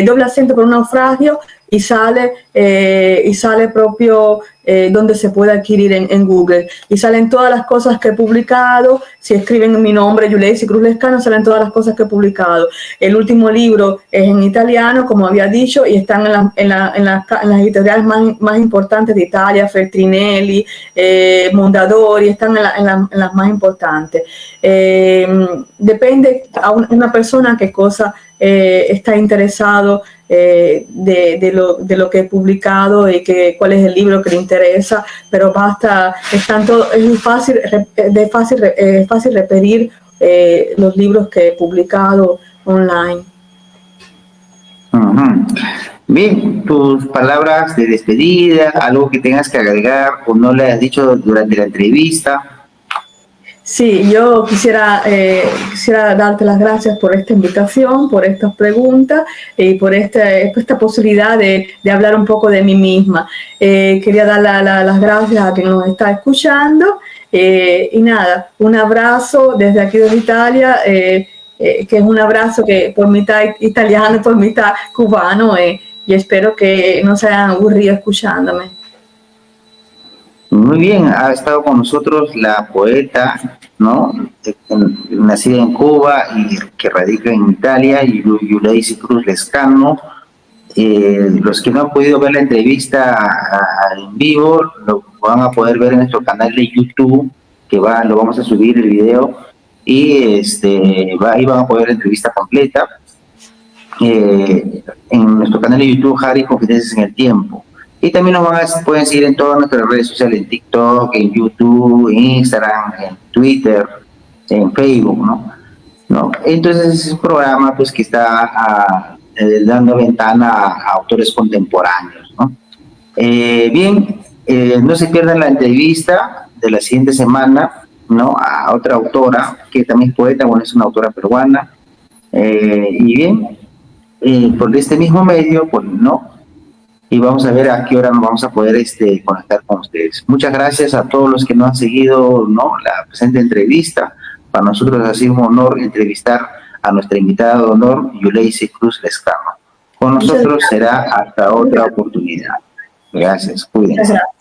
doble acento por un naufragio y sale propio donde se puede adquirir en Google, y salen todas las cosas que he publicado. Si escriben mi nombre, Yuleisi Cruz Lescano, salen todas las cosas que he publicado. El último libro es en italiano, como había dicho, y están en las editoriales más importantes de Italia, Feltrinelli, Mondadori, están en las más importantes. Depende a una persona qué cosa está interesado de lo que he publicado y cuál es el libro que le interesa, pero es fácil repetir los libros que he publicado online. Bien, tus palabras de despedida, algo que tengas que agregar o no le has dicho durante la entrevista. Sí, yo quisiera darte las gracias por esta invitación, por estas preguntas y por esta posibilidad de hablar un poco de mí misma. Quería dar las gracias a quien nos está escuchando y nada, un abrazo desde aquí de Italia, que es un abrazo que por mitad italiano y por mitad cubano, y espero que no se hayan aburrido escuchándome. Muy bien, ha estado con nosotros la poeta, ¿no? Nacida en Cuba y que radica en Italia, Yuleisi Cruz Lescano. Los que no han podido ver la entrevista en vivo, lo van a poder ver en nuestro canal de YouTube, lo vamos a subir el video, y ahí van a poder ver la entrevista completa. En nuestro canal de YouTube, Harry Confidencias en el Tiempo. Y también pueden seguir en todas nuestras redes sociales, en TikTok, en YouTube, en Instagram, en Twitter, en Facebook, ¿no? Entonces es un programa pues que está dando ventana a autores contemporáneos, ¿no? Bien, no se pierdan la entrevista de la siguiente semana, ¿no? A otra autora que también es poeta, bueno, es una autora peruana. Y bien, por este mismo medio, pues, ¿no? Y vamos a ver a qué hora nos vamos a poder conectar con ustedes. Muchas gracias a todos los que nos han seguido, ¿no? La presente entrevista. Para nosotros ha sido un honor entrevistar a nuestra invitada de honor, Yuleisi Cruz Lescano. Con nosotros será hasta otra oportunidad. Gracias, Muchas cuídense. gracias.